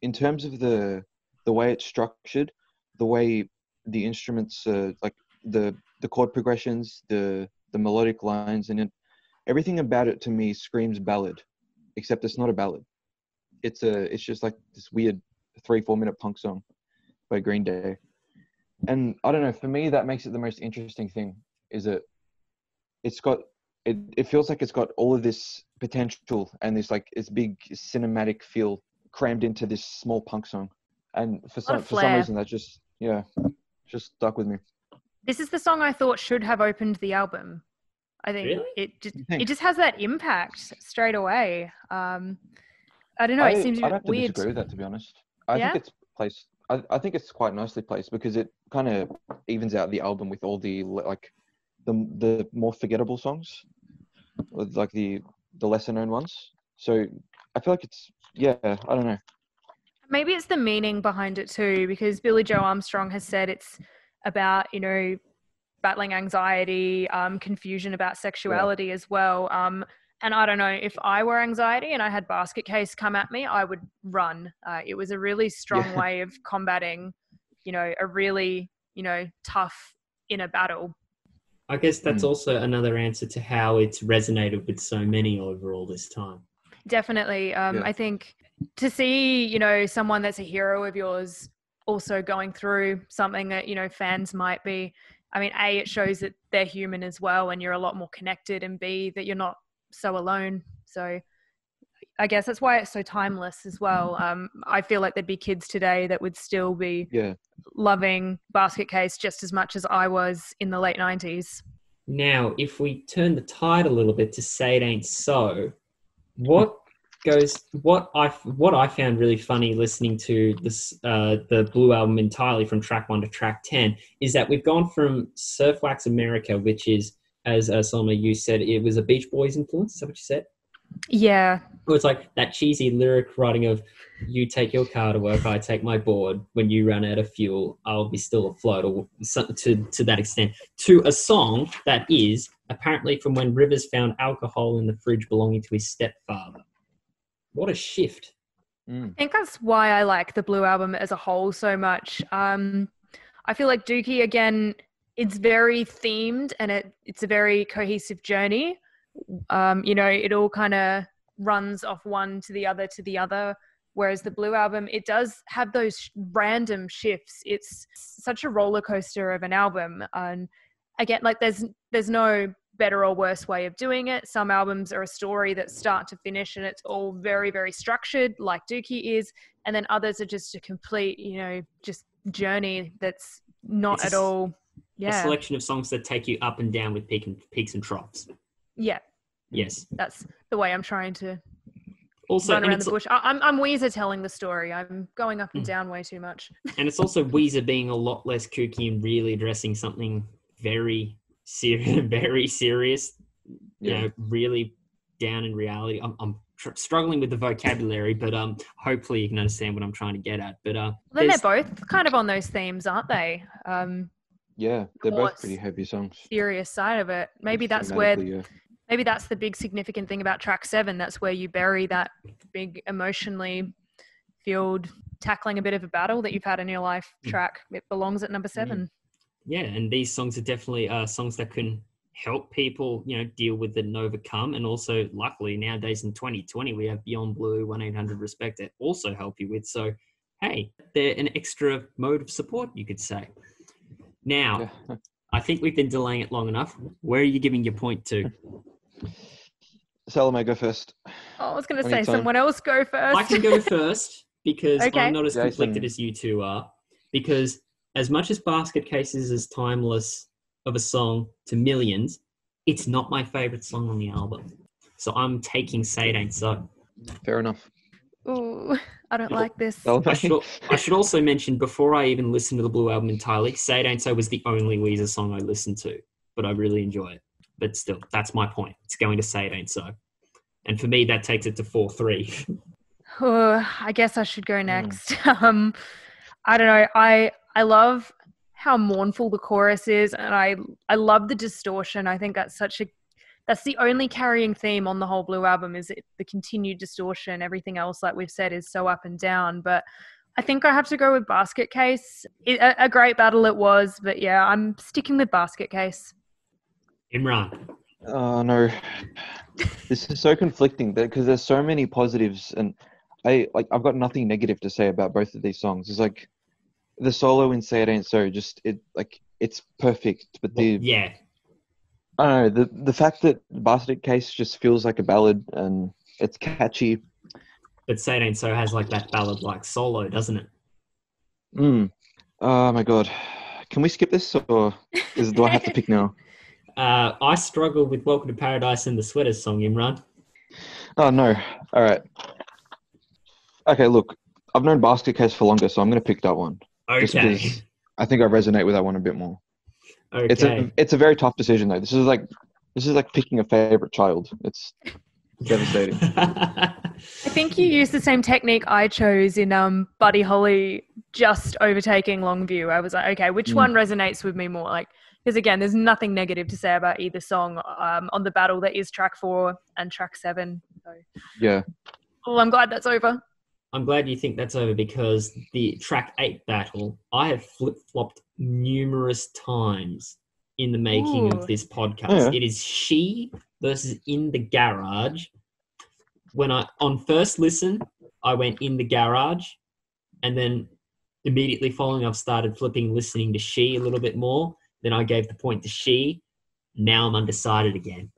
in terms of the way it's structured, the way the instruments, like the chord progressions, the melodic lines in it, everything about it to me screams ballad, except it's not a ballad. It's just like this weird 3-4 minute punk song by Green Day. And I don't know, for me, that makes it the most interesting thing, is it feels like it's got all of this potential and this big cinematic feel crammed into this small punk song. And for some reason that just stuck with me. This is the song I thought should have opened the album. I think Really? it just has that impact straight away. I don't know. It seems a bit I'd have to weird. disagree with that, to be honest. I think it's placed. I think it's quite nicely placed because it kind of evens out the album with all the the more forgettable songs, like the lesser known ones. So I feel like I don't know. Maybe it's the meaning behind it too, because Billy Joe Armstrong has said it's about, battling anxiety, confusion about sexuality as well. And I don't know, if I were anxiety and I had Basket Case come at me, I would run. It was a really strong way of combating, a really, tough inner battle. I guess that's also another answer to how it's resonated with so many over all this time. Definitely. I think to see, someone that's a hero of yours also going through something that, fans might be, I mean, A, it shows that they're human as well and you're a lot more connected, and B, that you're not so alone. So I guess that's why it's so timeless as well. I feel like there'd be kids today that would still be loving Basket Case just as much as I was in the late 90s. Now, if we turn the tide a little bit to Say It Ain't So, what I found really funny listening to this the Blue Album entirely from track 1 to track 10 is that we've gone from Surf Wax America, which is, as Selma, you said, it was a Beach Boys influence. Is that what you said? Yeah. It's like that cheesy lyric writing of, you take your car to work, I take my board. When you run out of fuel, I'll be still afloat, or to that extent, to a song that is apparently from when Rivers found alcohol in the fridge belonging to his stepfather. What a shift. I think that's why I like the Blue Album as a whole so much. I feel like Dookie, again, it's very themed and it's a very cohesive journey. It all kind of runs off one to the other, whereas the Blue Album, it does have those random shifts. It's such a roller coaster of an album. And again, like there's no better or worse way of doing it. Some albums are a story that start to finish and it's all very, very structured, like Dookie is, and then others are just a complete, just journey that's not at all. A selection of songs that take you up and down with peaks and troughs. Yeah. Yes. That's the way I'm trying to also run around the bush. I'm Weezer telling the story. I'm going up and down way too much. And it's also Weezer being a lot less kooky and really addressing something very serious, really down in reality. I'm struggling with the vocabulary, but hopefully you can understand what I'm trying to get at. But then they're both kind of on those themes, aren't they? They're both pretty heavy songs. Serious side of it. Maybe that's maybe that's the big significant thing about track 7. That's where you bury that big emotionally filled tackling a bit of a battle that you've had in your life track. It belongs at number 7. Yeah, and these songs are definitely songs that can help people, deal with it and overcome. And also, luckily, nowadays in 2020, we have Beyond Blue, 1-800-RESPECT that also help you with. So, hey, they're an extra mode of support, you could say. Now, I think we've been delaying it long enough. Where are you giving your point to? Salome, go first. Oh, I was going to On your say time. someone else go first. I can go first because Okay. I'm not as Jason. conflicted as you two are. Because as much as Basket Case is as timeless of a song to millions, it's not my favorite song on the album. So I'm taking Say It Ain't So. Fair enough. Ooh, I don't like this. Salome. I should also mention, before I even listened to the Blue Album entirely, Say It Ain't So was the only Weezer song I listened to, but I really enjoy it. But still, that's my point. It's going to Say It Ain't So. And for me, that takes it to 4-3. I guess I should go next. I don't know. I love how mournful the chorus is, and I love the distortion. I think that's the only carrying theme on the whole Blue Album is the continued distortion. Everything else, like we've said, is so up and down. But I think I have to go with Basket Case. A great battle it was, but yeah, I'm sticking with Basket Case. Imran. Oh no, this is so conflicting because there's so many positives, and I've got nothing negative to say about both of these songs. It's like the solo in "Say It Ain't So," it's perfect, but Yeah. I don't know, the fact that Basket Case just feels like a ballad and it's catchy. But Say It Ain't So has like that ballad-like solo, doesn't it? Oh my god, can we skip this or do I have to pick now? I struggle with Welcome to Paradise and the Sweaters song, Imran. Oh no, all right. Okay, look, I've known Basket Case for longer, so I'm going to pick that one. Just Okay. because I think I resonate with that one a bit more. Okay. It's a very tough decision though. This is like picking a favorite child. It's devastating. I think you used the same technique I chose in Buddy Holly just overtaking Longview. I was like, okay, which one resonates with me more? Like, because again, there's nothing negative to say about either song. On the battle, there is track 4 and track 7. So. Yeah. Well, I'm glad that's over. I'm glad you think that's over because the track 8 battle, I have flip-flopped numerous times in the making of this podcast. Yeah. It is She versus In the Garage. When on first listen, I went In the Garage, and then immediately following, I've started listening to She a little bit more. Then I gave the point to She. Now I'm undecided again.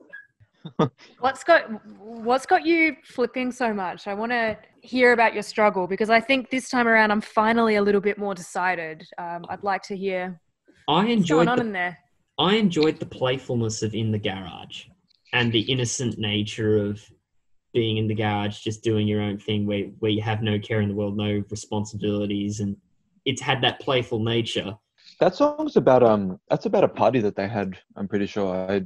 What's got you flipping so much? I want to hear about your struggle because I think this time around I'm finally a little bit more decided. I'd like to hear what's going on in there. I enjoyed the playfulness of In the Garage and the innocent nature of being in the garage, just doing your own thing where you have no care in the world, no responsibilities, and it's had that playful nature. That song's about a party that they had. I'm pretty sure.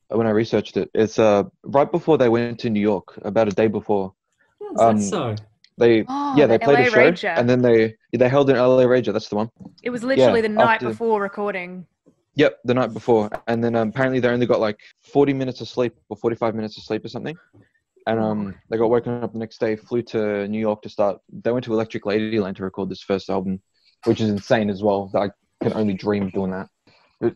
When I researched it, it's right before they went to New York, about a day before. Is that so? They the played LA a show, Rager. and then they held an LA Rager. That's the one. It was literally the night after- before recording. Yep, the night before, and then apparently they only got like 40 minutes of sleep or 45 minutes of sleep or something, and they got woken up the next day, flew to New York to start. They went to Electric Ladyland to record this first album, which is insane as well. I can only dream of doing that. But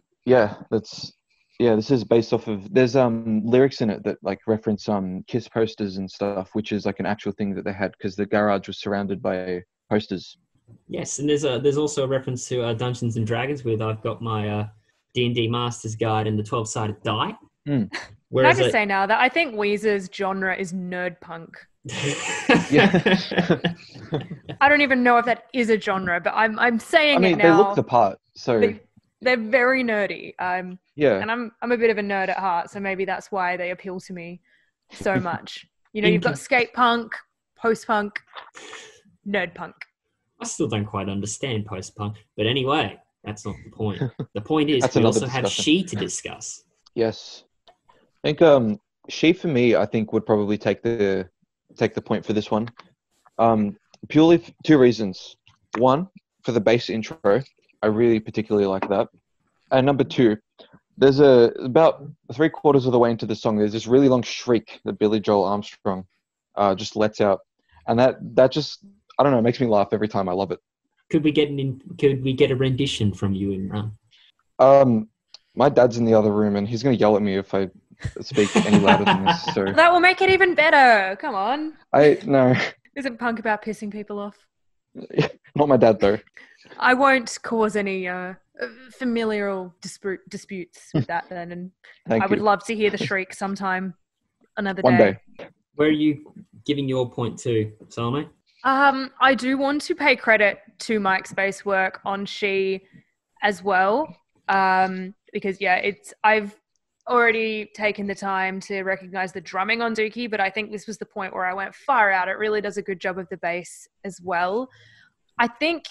this is based off of. There's lyrics in it that like reference Kiss posters and stuff, which is like an actual thing that they had because the garage was surrounded by posters. Yes, and there's also a reference to Dungeons and Dragons with I've got my D&D Master's Guide and the 12-sided die. Can I just say now that I think Weezer's genre is nerd punk. I don't even know if that is a genre, but I'm saying it now. They look the part, so they're very nerdy. And yeah, I'm a bit of a nerd at heart, so maybe that's why they appeal to me so much. You've got skate punk, post punk, nerd punk. I still don't quite understand post-punk. But anyway, that's not the point. The point is we another also have discussion. She to discuss. Yes. I think She for me, I think would probably take the point for this one. Purely for 2 reasons. One, for the bass intro. I really particularly like that. And number 2, there's about 3/4 of the way into the song, there's this really long shriek that Billy Joel Armstrong just lets out. And that just, I don't know, it makes me laugh every time. I love it. Could we get a rendition from you, Imran? My dad's in the other room and he's going to yell at me if I speak any louder than this. So That will make it even better. Come on. No. Isn't punk about pissing people off? Not my dad though. I won't cause any familial disputes with that then. And I would love to hear the shriek sometime another One day. Where are you giving your point to, Salome? I do want to pay credit to Mike's bass work on She as well, because I've already taken the time to recognize the drumming on Dookie, but I think this was the point where I went far out. It really does a good job of the bass as well. I think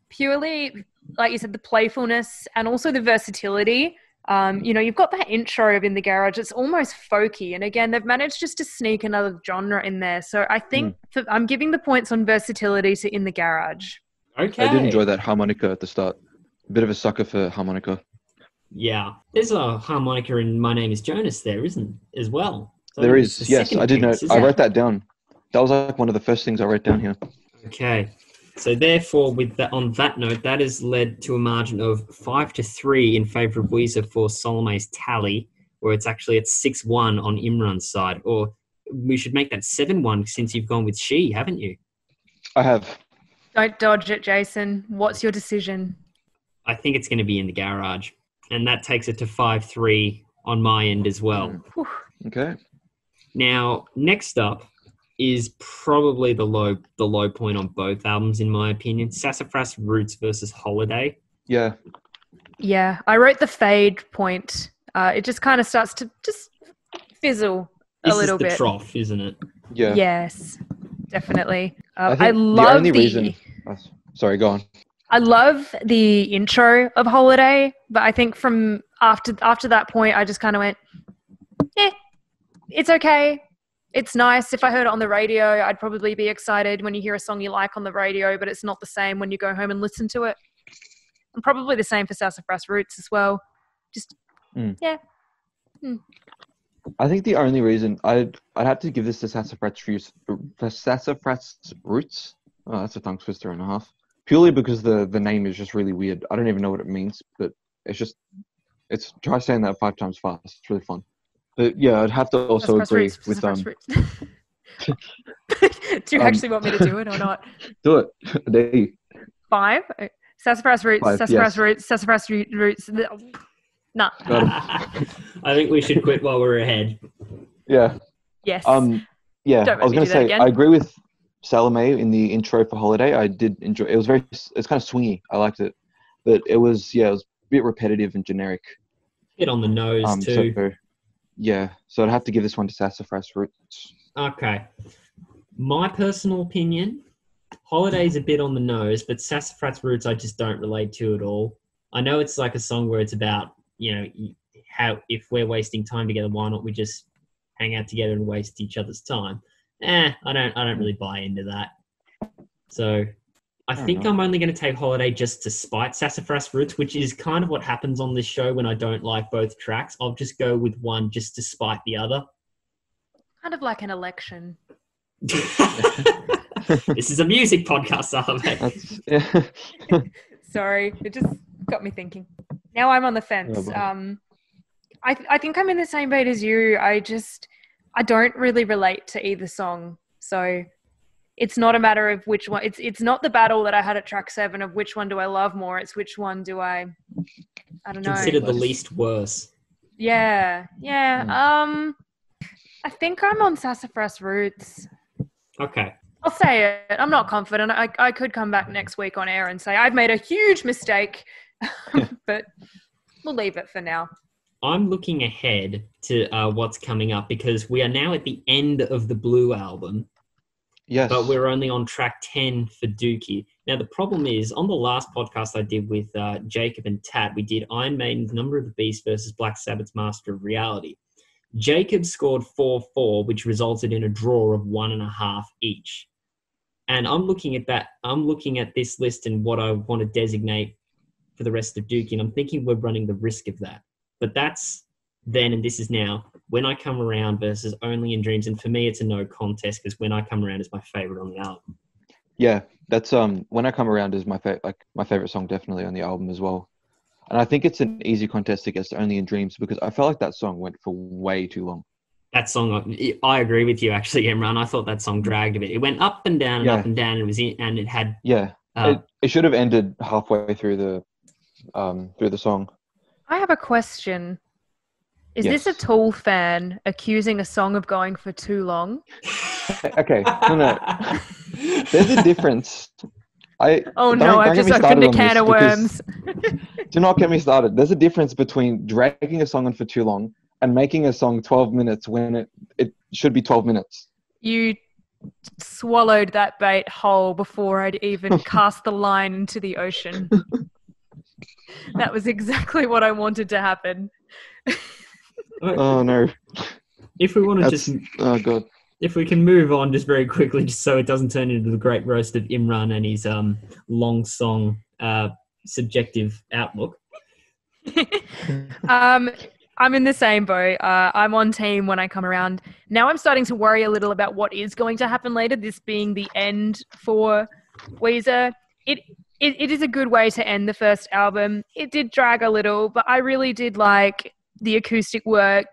purely, like you said, the playfulness and also the versatility. You've got that intro of In the Garage. It's almost folky. And again, they've managed just to sneak another genre in there. So I think I'm giving the points on versatility to In the Garage. Okay. I did enjoy that harmonica at the start. A bit of a sucker for harmonica. Yeah. There's a harmonica in My Name is Jonas there, isn't as well? So There is. Yes, I did know. I wrote that down. That was like one of the first things I wrote down here. Okay. So therefore, on that note, that has led to a margin of 5-3 in favour of Weezer for Salome's tally, where it's actually at 6-1 on Imran's side. Or we should make that 7-1 since you've gone with She, haven't you? I have. Don't dodge it, Jason. What's your decision? I think it's going to be In the Garage. And that takes it to 5-3 on my end as well. Okay. Now, next up is probably the low point on both albums, in my opinion. Sassafras Roots versus Holiday. Yeah. Yeah, I wrote the fade point. It just kind of starts to just fizzle a little bit. This is the trough, isn't it? Yeah. Yes, definitely. I love the reason. Sorry, go on. I love the intro of Holiday, but I think from after that point, I just kind of went, it's okay. It's nice. If I heard it on the radio, I'd probably be excited when you hear a song you like on the radio, but it's not the same when you go home and listen to it. And probably the same for Sassafras Roots as well. Just, yeah. I think the only reason I'd have to give this to Sassafras Roots. Oh, that's a tongue twister and a half. Purely because the name is just really weird. I don't even know what it means, but it's try saying that 5 times fast. It's really fun. But yeah, I'd have to also agree with Do you actually want me to do it or not? Do it. There you. 5? Sassafras Roots, 5, Sassafras yes. Roots, Sassafras Roots. Nah. I think we should quit while we're ahead. Yeah. Yes. Yeah, Don't I was make me going to do that say, again. I agree with Salome in the intro for Holiday. I did enjoy it. It's kind of swingy. I liked it. But it was a bit repetitive and generic. Bit on the nose too. So I'd have to give this one to Sassafras Roots. Okay. My personal opinion, Holiday's a bit on the nose, but Sassafras Roots I just don't relate to at all. I know it's like a song where it's about, how if we're wasting time together, why not we just hang out together and waste each other's time? I don't really buy into that. So I think I'm only going to take Holiday just to spite Sassafras Roots, which is kind of what happens on this show when I don't like both tracks. I'll just go with one just to spite the other. Kind of like an election. This is a music podcast, Salome. Sorry, it just got me thinking. Now I'm on the fence. I think I'm in the same boat as you. I don't really relate to either song. So it's not a matter of which one. It's not the battle that I had at track 7 of which one do I love more. It's which one do I don't know. Consider the least worse. Yeah. I think I'm on Sassafras Roots. Okay. I'll say it. I'm not confident. I could come back next week on air and say I've made a huge mistake, but we'll leave it for now. I'm looking ahead to what's coming up because we are now at the end of the Blue album. Yes. But we're only on track 10 for Dookie. Now, the problem is, on the last podcast I did with Jacob and Tat, we did Iron Maiden's Number of the Beast versus Black Sabbath's Master of Reality. Jacob scored 4-4, which resulted in a draw of 1.5 each. And I'm looking at that. I'm looking at this list and what I want to designate for the rest of Dookie, and I'm thinking we're running the risk of that. But that's then, and this is now, When I Come Around versus Only in Dreams. And for me, it's a no contest because When I Come Around is my favorite on the album. Yeah, that's When I Come Around is my favorite song definitely on the album as well. And I think it's an easy contest against Only in Dreams because I felt like that song went for way too long. That song, I agree with you actually, Imran. I thought that song dragged a bit. It went up and down and up and down, and it had. Yeah, it should have ended halfway through the song. I have a question. Is this a Yes. Tool fan accusing a song of going for too long? Okay, no. There's a difference. Oh Don't no, I've get just me opened started a on can this of because worms. do not get me started. There's a difference between dragging a song on for too long and making a song 12 minutes when it should be 12 minutes. You swallowed that bait whole before I'd even cast the line into the ocean. That was exactly what I wanted to happen. Oh no. If we want to That's just, oh god. if we can move on just very quickly, just so it doesn't turn into the great roast of Imran and his long song subjective outlook. I'm in the same boat. I'm on team when I come around. Now I'm starting to worry a little about what is going to happen later, this being the end for Weezer. It is a good way to end the first album. It did drag a little, but I really did like the acoustic work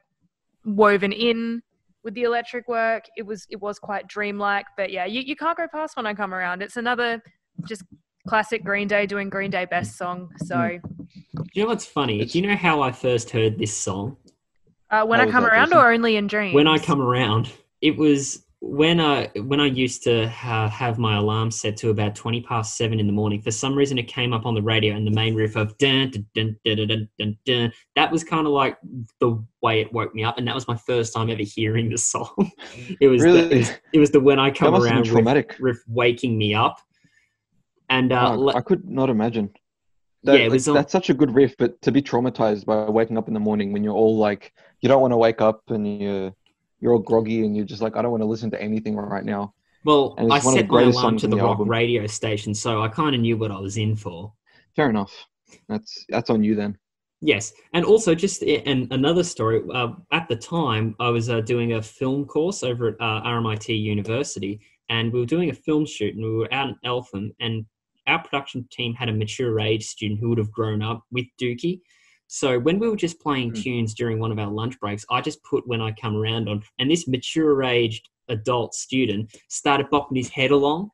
woven in with the electric work. It was quite dreamlike, but yeah, you can't go past When I Come Around. It's another just classic Green Day doing Green Day best song. So Do you know what's funny? Do you know how I first heard this song? When How I was Come that, Around Jason? or Only in Dreams? When I Come Around, it was when I used to have my alarm set to about 20 past 7 in the morning. For some reason, it came up on the radio, and the main riff of dun, dun, dun, dun, dun, dun, dun, dun, that was kind of like the way it woke me up, and that was my first time ever hearing the song. It was Really? it was the When I Come must have been Around traumatic. riff waking me up, and I could not imagine. yeah, it was on. That's such a good riff, but to be traumatized by waking up in the morning when you're all like, you don't want to wake up and you're all groggy and you're just like, I don't want to listen to anything right now. Well, And I it's one of the set my greatest alarm songs to in the the rock album. radio station, so I kind of knew what I was in for. Fair enough. That's on you then. Yes, and also just and another story. At the time, I was doing a film course over at RMIT University, and we were doing a film shoot, and we were out in Eltham, and our production team had a mature age student who would have grown up with Dookie. So when we were just playing tunes during one of our lunch breaks, I just put When I Come Around on, and this mature-aged adult student started bopping his head along.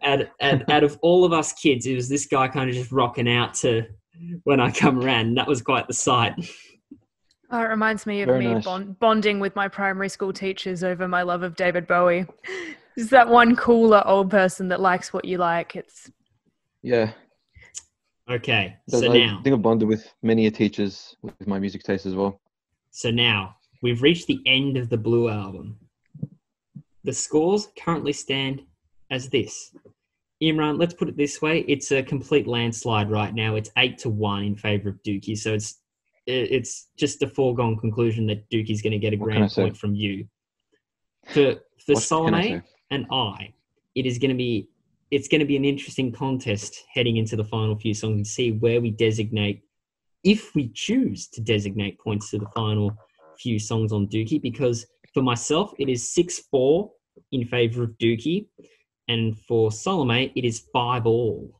And out of all of us kids, it was this guy kind of just rocking out to When I Come Around, and that was quite the sight. Oh, it reminds me of Very me nice. bonding with my primary school teachers over my love of David Bowie. Is that one cooler old person that likes what you like? It's Yeah. Okay, I so now, think I've bonded with many teachers with my music taste as well. we've reached the end of the Blue album. The scores currently stand as this. Imran, let's put it this way: it's a complete landslide right now. It's 8-1 in favor of Dookie, so it's just a foregone conclusion that Dookie's going to get a What can grand I say? point from you. For What can I Salome say? and I, it's going to be an interesting contest heading into the final few songs and see where we designate, if we choose to designate points to the final few songs on Dookie, because for myself, it is 6-4 in favor of Dookie, and for Salome, it is 5-all.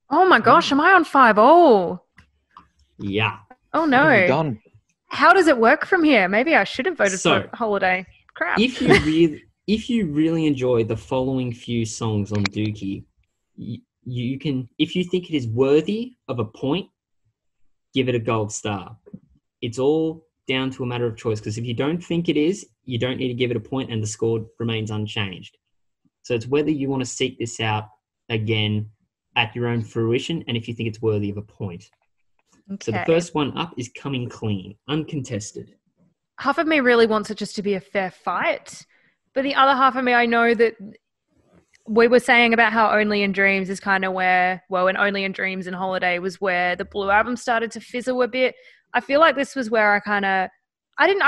oh my gosh, am I on 5-all? Yeah. Oh What have you no! done? How does it work from here? Maybe I should have voted So, for Holiday. Crap. If you really enjoy the following few songs on Dookie, you can, if you think it is worthy of a point, give it a gold star. It's all down to a matter of choice, because if you don't think it is, you don't need to give it a point and the score remains unchanged. So it's whether you want to seek this out again at your own fruition and if you think it's worthy of a point. So the Okay. first one up is Coming Clean, uncontested. Half of me really wants it just to be a fair fight, but the other half of me, I know that we were saying about how Only in Dreams is kind of where, well, and Only in Dreams and Holiday was where the Blue album started to fizzle a bit. I feel like this was where I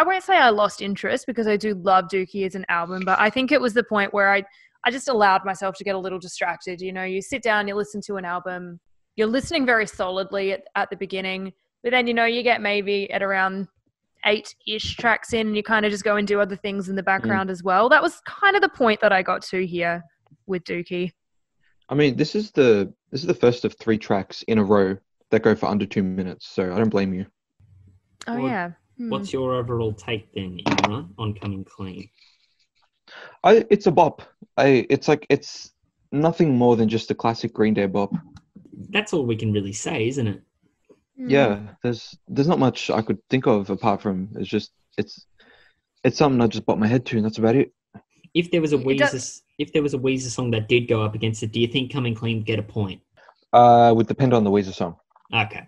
won't say I lost interest, because I do love Dookie as an album, but I think it was the point where I just allowed myself to get a little distracted. You know, you sit down, you listen to an album, you're listening very solidly at the beginning, but then, you know, you get maybe at around 8-ish tracks in and you kind of just go and do other things in the background as well. That was kind of the point that I got to here with Dookie. I mean, this is the first of 3 tracks in a row that go for under 2 minutes, so I don't blame you. Oh, Well, yeah. What's your overall take then, Imran, on Coming Clean? It's a bop. It's nothing more than just a classic Green Day bop. That's all we can really say, isn't it? Yeah, there's not much I could think of apart from it's something I just bought my head to, and that's about it. If there was a It does. Weezer song that did go up against it, do you think Coming Clean would get a point? Would depend on the Weezer song. Okay.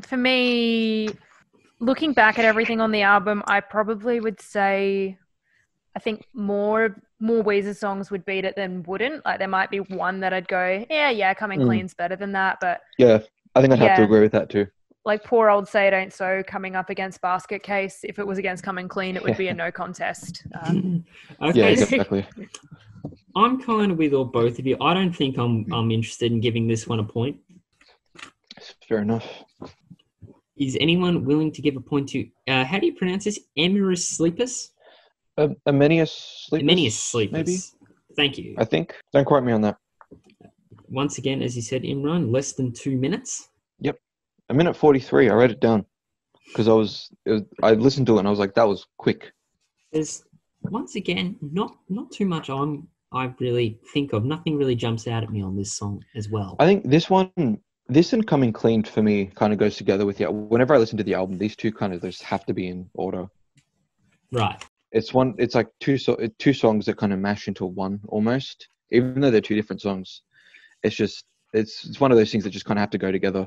For me, looking back at everything on the album, I probably would say I think more Weezer songs would beat it than wouldn't. Like there might be one that I'd go, yeah, Coming Clean's better than that. But Yeah, I think I'd have to yeah, agree with that too. like poor old Say It Ain't So coming up against Basket Case. If it was against Coming Clean, it would be a no contest. Okay. Yeah, exactly. I'm kind of with both of you. I don't think I'm interested in giving this one a point. Fair enough. Is anyone willing to give a point to, how do you pronounce this? Emerus Sleepus? Amenius Sleepus? Amenius Sleepus. Maybe? Thank you. I think. Don't quote me on that. Once again, as you said, Imran, less than 2 minutes. Yep. A minute 43. I wrote it down because I listened to it and I was like, that was quick. There's, once again, not too much I really think of. Nothing really jumps out at me on this song as well. I think this and Coming Clean for me kind of goes together with whenever I listen to the album, these two kind of just have to be in order. Right. It's like two songs that kind of mash into one almost, even though they're two different songs. It's just it's one of those things that just kind of have to go together.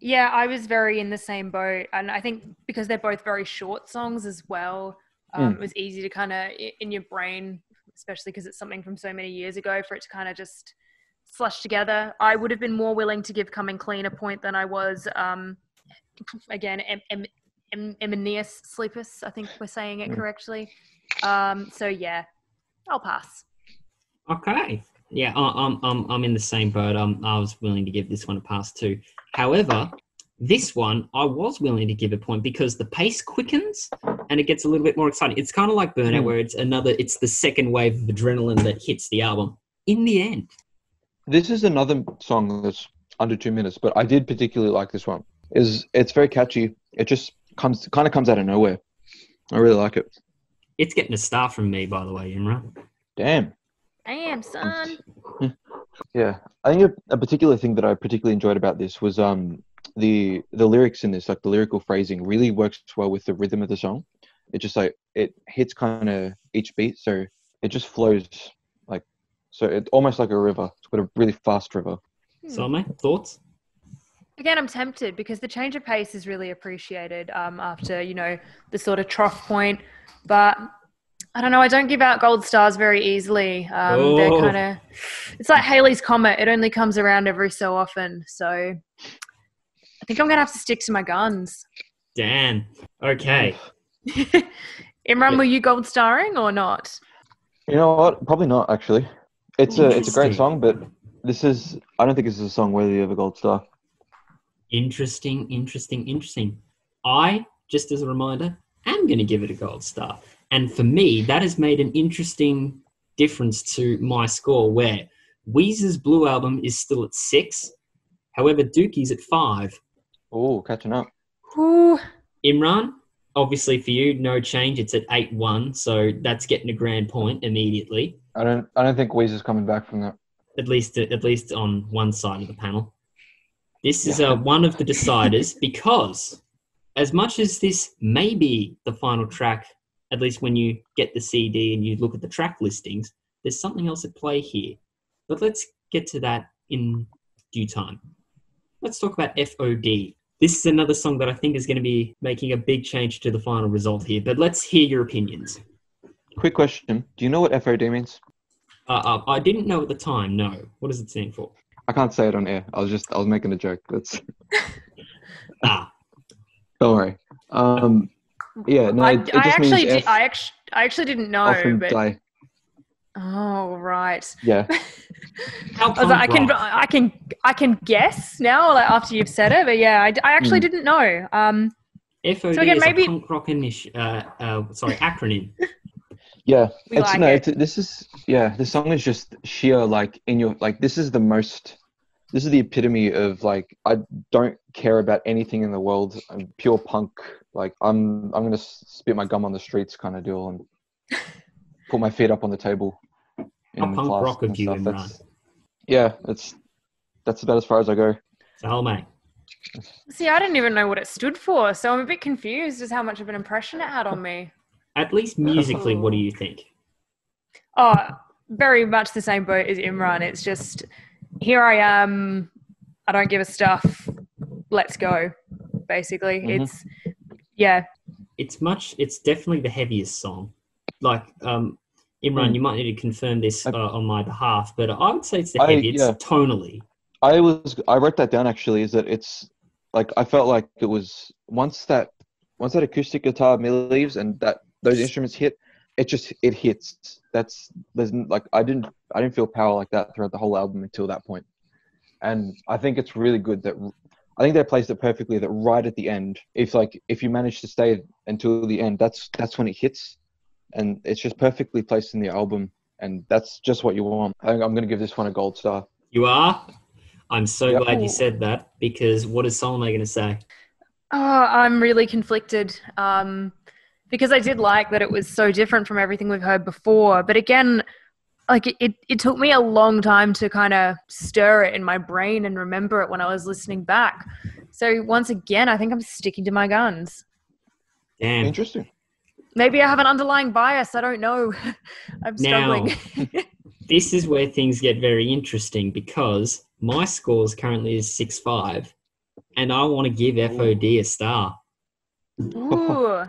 Yeah, I was very in the same boat. And I think because they're both very short songs as well, it was easy to kind of, in your brain, especially because it's something from so many years ago, for it to kind of just slush together. I would have been more willing to give Coming Clean a point than I was, again, Emenius Sleepus, I think we're saying it correctly. So, yeah, I'll pass. Okay. Yeah, I'm in the same boat. I was willing to give this one a pass too. However, this one I was willing to give a point because the pace quickens and it gets a little bit more exciting. It's kind of like Burnout, where it's the second wave of adrenaline that hits the album. In the end, this is another song that's under 2 minutes, but I did particularly like this one. It's very catchy. It just comes out of nowhere. I really like it. It's getting a star from me, by the way, Imran. Damn. Damn, son. Yeah, I think a particular thing that I particularly enjoyed about this was the lyrics in this, like the lyrical phrasing, really works well with the rhythm of the song. It just like it hits kind of each beat, so it just flows like so. It's almost like a river. It's got a really fast river. Salome, thoughts? Again, I'm tempted because the change of pace is really appreciated after the sort of trough point, but I don't know. I don't give out gold stars very easily. They're kind of, it's like Halley's Comet. It only comes around every so often. So I think I'm going to have to stick to my guns. Damn. Okay. Imran, were you gold starring or not? You know what? Probably not, actually. It's a great song, but I don't think this is a song worthy of a gold star. Interesting. I, just as a reminder, am going to give it a gold star. And for me, that has made an interesting difference to my score, where Weezer's Blue Album is still at 6. However, Dookie's at 5. Oh, catching up. Ooh. Imran, obviously for you, no change. It's at 8-1, so that's getting a grand point immediately. I don't think Weezer's coming back from that. At least on one side of the panel. This is one of the deciders because as much as this may be the final track, at least when you get the CD and you look at the track listings, there's something else at play here. But let's get to that in due time. Let's talk about FOD. This is another song that I think is going to be making a big change to the final result here, but let's hear your opinions. Quick question. Do you know what FOD means? I didn't know at the time, no. What does it stand for? I can't say it on air. I was making a joke. That's... Don't worry. Yeah, no, it just means I actually didn't know. Often but... die. Oh, right. Yeah. I was like, I can guess now, like after you've said it, but yeah, I actually didn't know. FOD so again, is maybe... a punk rock acronym. Yeah. This song is just sheer, like, this is the epitome of, like, I don't care about anything in the world. I'm pure punk. Like, I'm going to spit my gum on the streets kind of deal and put my feet up on the table. How punk rock of you, Imran? Yeah, that's about as far as I go. Salome. See, I didn't even know what it stood for, so I'm a bit confused as how much of an impression it had on me. At least musically, what do you think? Oh, very much the same boat as Imran. It's just, here I am, I don't give a stuff, let's go, basically. It's, yeah. It's definitely the heaviest song. Like, Imran, you might need to confirm this on my behalf, but I would say it's the heaviest tonally. I wrote that down actually, is that it's like, I felt like it was once that acoustic guitar leaves and that those instruments hit, it hits. There's like, I didn't feel power like that throughout the whole album until that point. And I think it's really good that I think they placed it perfectly that right at the end, if you manage to stay until the end, that's when it hits, and it's just perfectly placed in the album, and that's just what you want. I think I'm going to give this one a gold star. You are? I'm so glad you said that, because what is Solomon going to say? Oh, I'm really conflicted because I did like that it was so different from everything we've heard before. But again, like it took me a long time to kind of stir it in my brain and remember it when I was listening back. So once again, I think I'm sticking to my guns. Damn. Interesting. Maybe I have an underlying bias. I don't know. I'm struggling. Now, this is where things get very interesting, because my score currently is 6.5, and I want to give FOD a star. Ooh.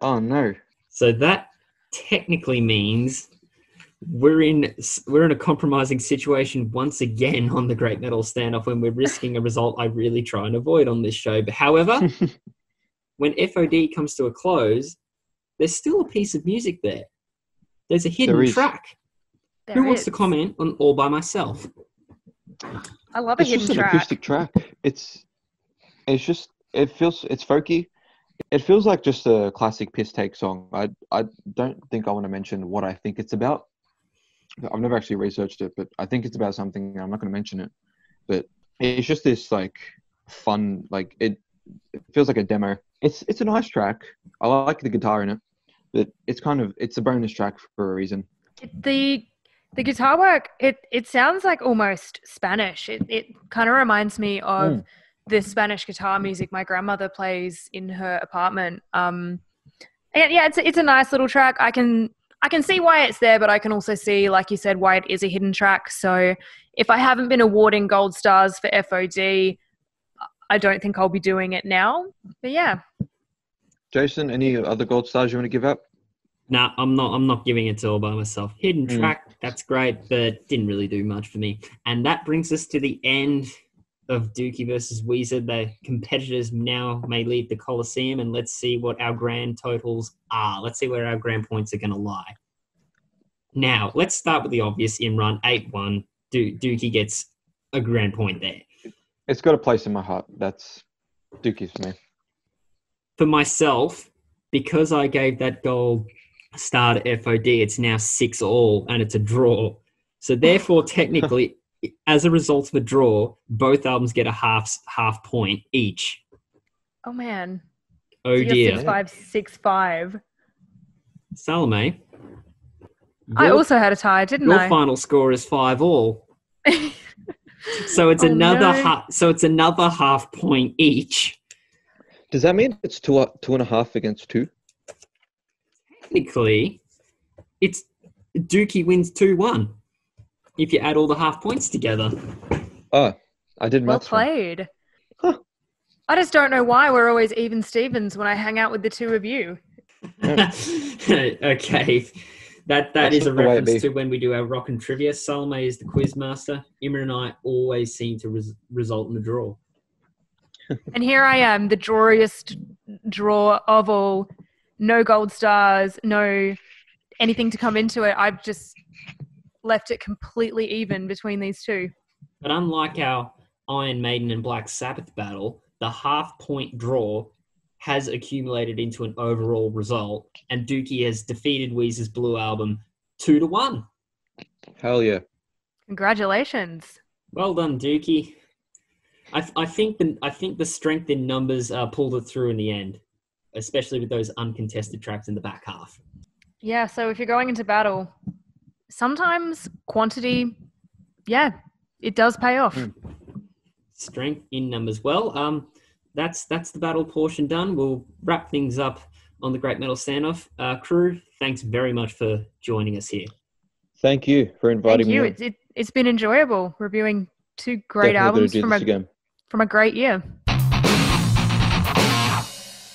Oh no. So that technically means we're in a compromising situation once again on the Great Metal Standoff, when we're risking a result I really try and avoid on this show. But however, when FOD comes to a close, there's still a piece of music there. There's a hidden track. Who wants to comment on All By Myself? I love a hidden track. It's just an acoustic track. It's folky. It feels like just a classic piss take song. I don't think I want to mention what I think it's about. I've never actually researched it, but I think it's about something. I'm not going to mention it, but it's just this like fun, like it feels like a demo. It's a nice track. I like the guitar in it, but it's a bonus track for a reason. The guitar work, it sounds like almost Spanish. It kind of reminds me of the Spanish guitar music my grandmother plays in her apartment. It's a nice little track. I can see why it's there, but I can also see, like you said, why it is a hidden track. So if I haven't been awarding gold stars for FOD, I don't think I'll be doing it now. But yeah. Jason, any other gold stars you want to give up? No, I'm not giving it to All By Myself. Hidden track, that's great, but didn't really do much for me. And that brings us to the end of Dookie versus Weezer. The competitors now may leave the Coliseum, and let's see what our grand totals are. Let's see where our grand points are going to lie. Now, let's start with the obvious. Imran, 8-1. Dookie gets a grand point there. It's got a place in my heart. That's Dookie's for me. For myself, because I gave that gold star to FOD, it's now 6-all, and it's a draw. So therefore, technically, as a result of a draw, both albums get a half point each. Oh man. Oh so dear. 6-5, 6-5. Salome. I also had a tie, didn't I? Your final score is 5-all. So it's another half point each. Does that mean it's 2.5 against 2? Technically, it's Dookie wins 2-1 if you add all the half points together. Oh, I did well maths. Played. Huh. I just don't know why we're always even Stevens when I hang out with the two of you. Okay. That is a reference to when we do our rock and trivia. Salome is the quiz master. Imran and I always seem to result in a draw. And here I am, the drawiest draw of all. No gold stars, no anything to come into it. I've just left it completely even between these two. But unlike our Iron Maiden and Black Sabbath battle, the half-point draw has accumulated into an overall result, and Dookie has defeated Weezer's Blue Album 2-1. Hell yeah. Congratulations. Well done, Dookie. I think the strength in numbers pulled it through in the end, especially with those uncontested tracks in the back half. Yeah, so if you're going into battle, sometimes quantity, it does pay off. strength in numbers. Well, that's the battle portion done. We'll wrap things up on the Great Metal Standoff. Crew, thanks very much for joining us here. Thank you for inviting Thank you. me. It's been enjoyable reviewing two great albums from a great year.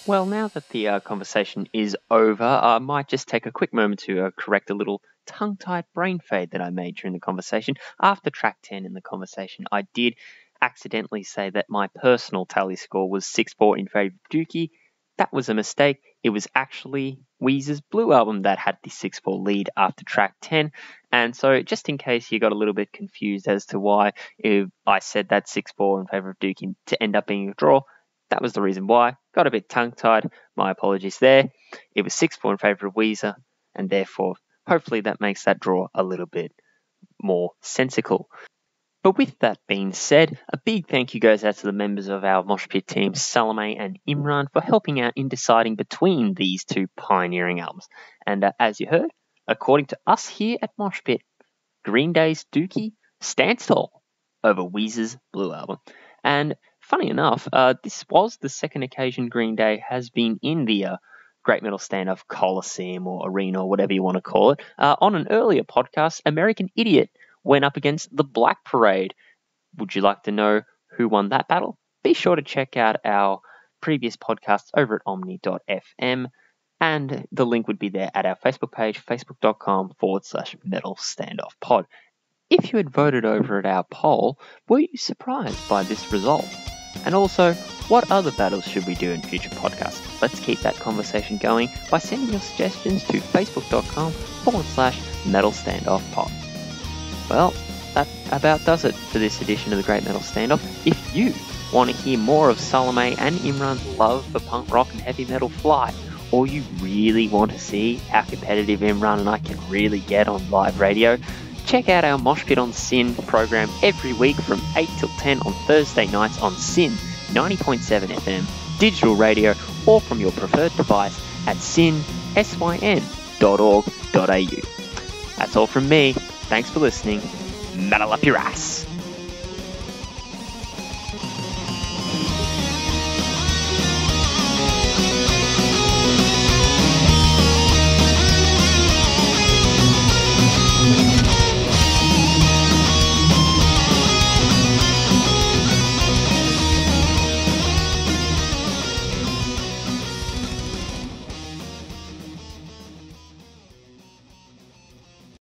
Well, now that the conversation is over, I might just take a quick moment to correct a little tongue-tied brain fade that I made during the conversation. After track 10 in the conversation, I did accidentally say that my personal tally score was 6-4 in favour of Dookie. That was a mistake. It was actually Weezer's Blue album that had the 6-4 lead after track 10. And so just in case you got a little bit confused as to why I said that 6-4 in favour of Dookie to end up being a draw, that was the reason why. Got a bit tongue-tied. My apologies there. It was 6-4 in favour of Weezer, and therefore, hopefully that makes that draw a little bit more sensical. But with that being said, a big thank you goes out to the members of our Mosh Pit team, Salome and Imran, for helping out in deciding between these two pioneering albums. And as you heard, according to us here at Mosh Pit, Green Day's Dookie stands tall over Weezer's Blue album. And funny enough, this was the second occasion Green Day has been in the Great Metal Standoff Coliseum or Arena or whatever you want to call it. On an earlier podcast, American Idiot went up against the Black Parade. Would you like to know who won that battle? Be sure to check out our previous podcasts over at omni.fm, and the link would be there at our Facebook page, facebook.com/Metal Standoff Pod. If you had voted over at our poll, were you surprised by this result? And also, what other battles should we do in future podcasts? Let's keep that conversation going by sending your suggestions to facebook.com/Metal Standoff Pod. Well, that about does it for this edition of the Great Metal Standoff. If you want to hear more of Salome and Imran's love for punk rock and heavy metal fly, or you really want to see how competitive Imran and I can really get on live radio, check out our Mosh Pit on Sin program every week from 8 till 10 on Thursday nights on Sin 90.7 FM, digital radio, or from your preferred device at syn.org.au. That's all from me. Thanks for listening. Metal up your ass.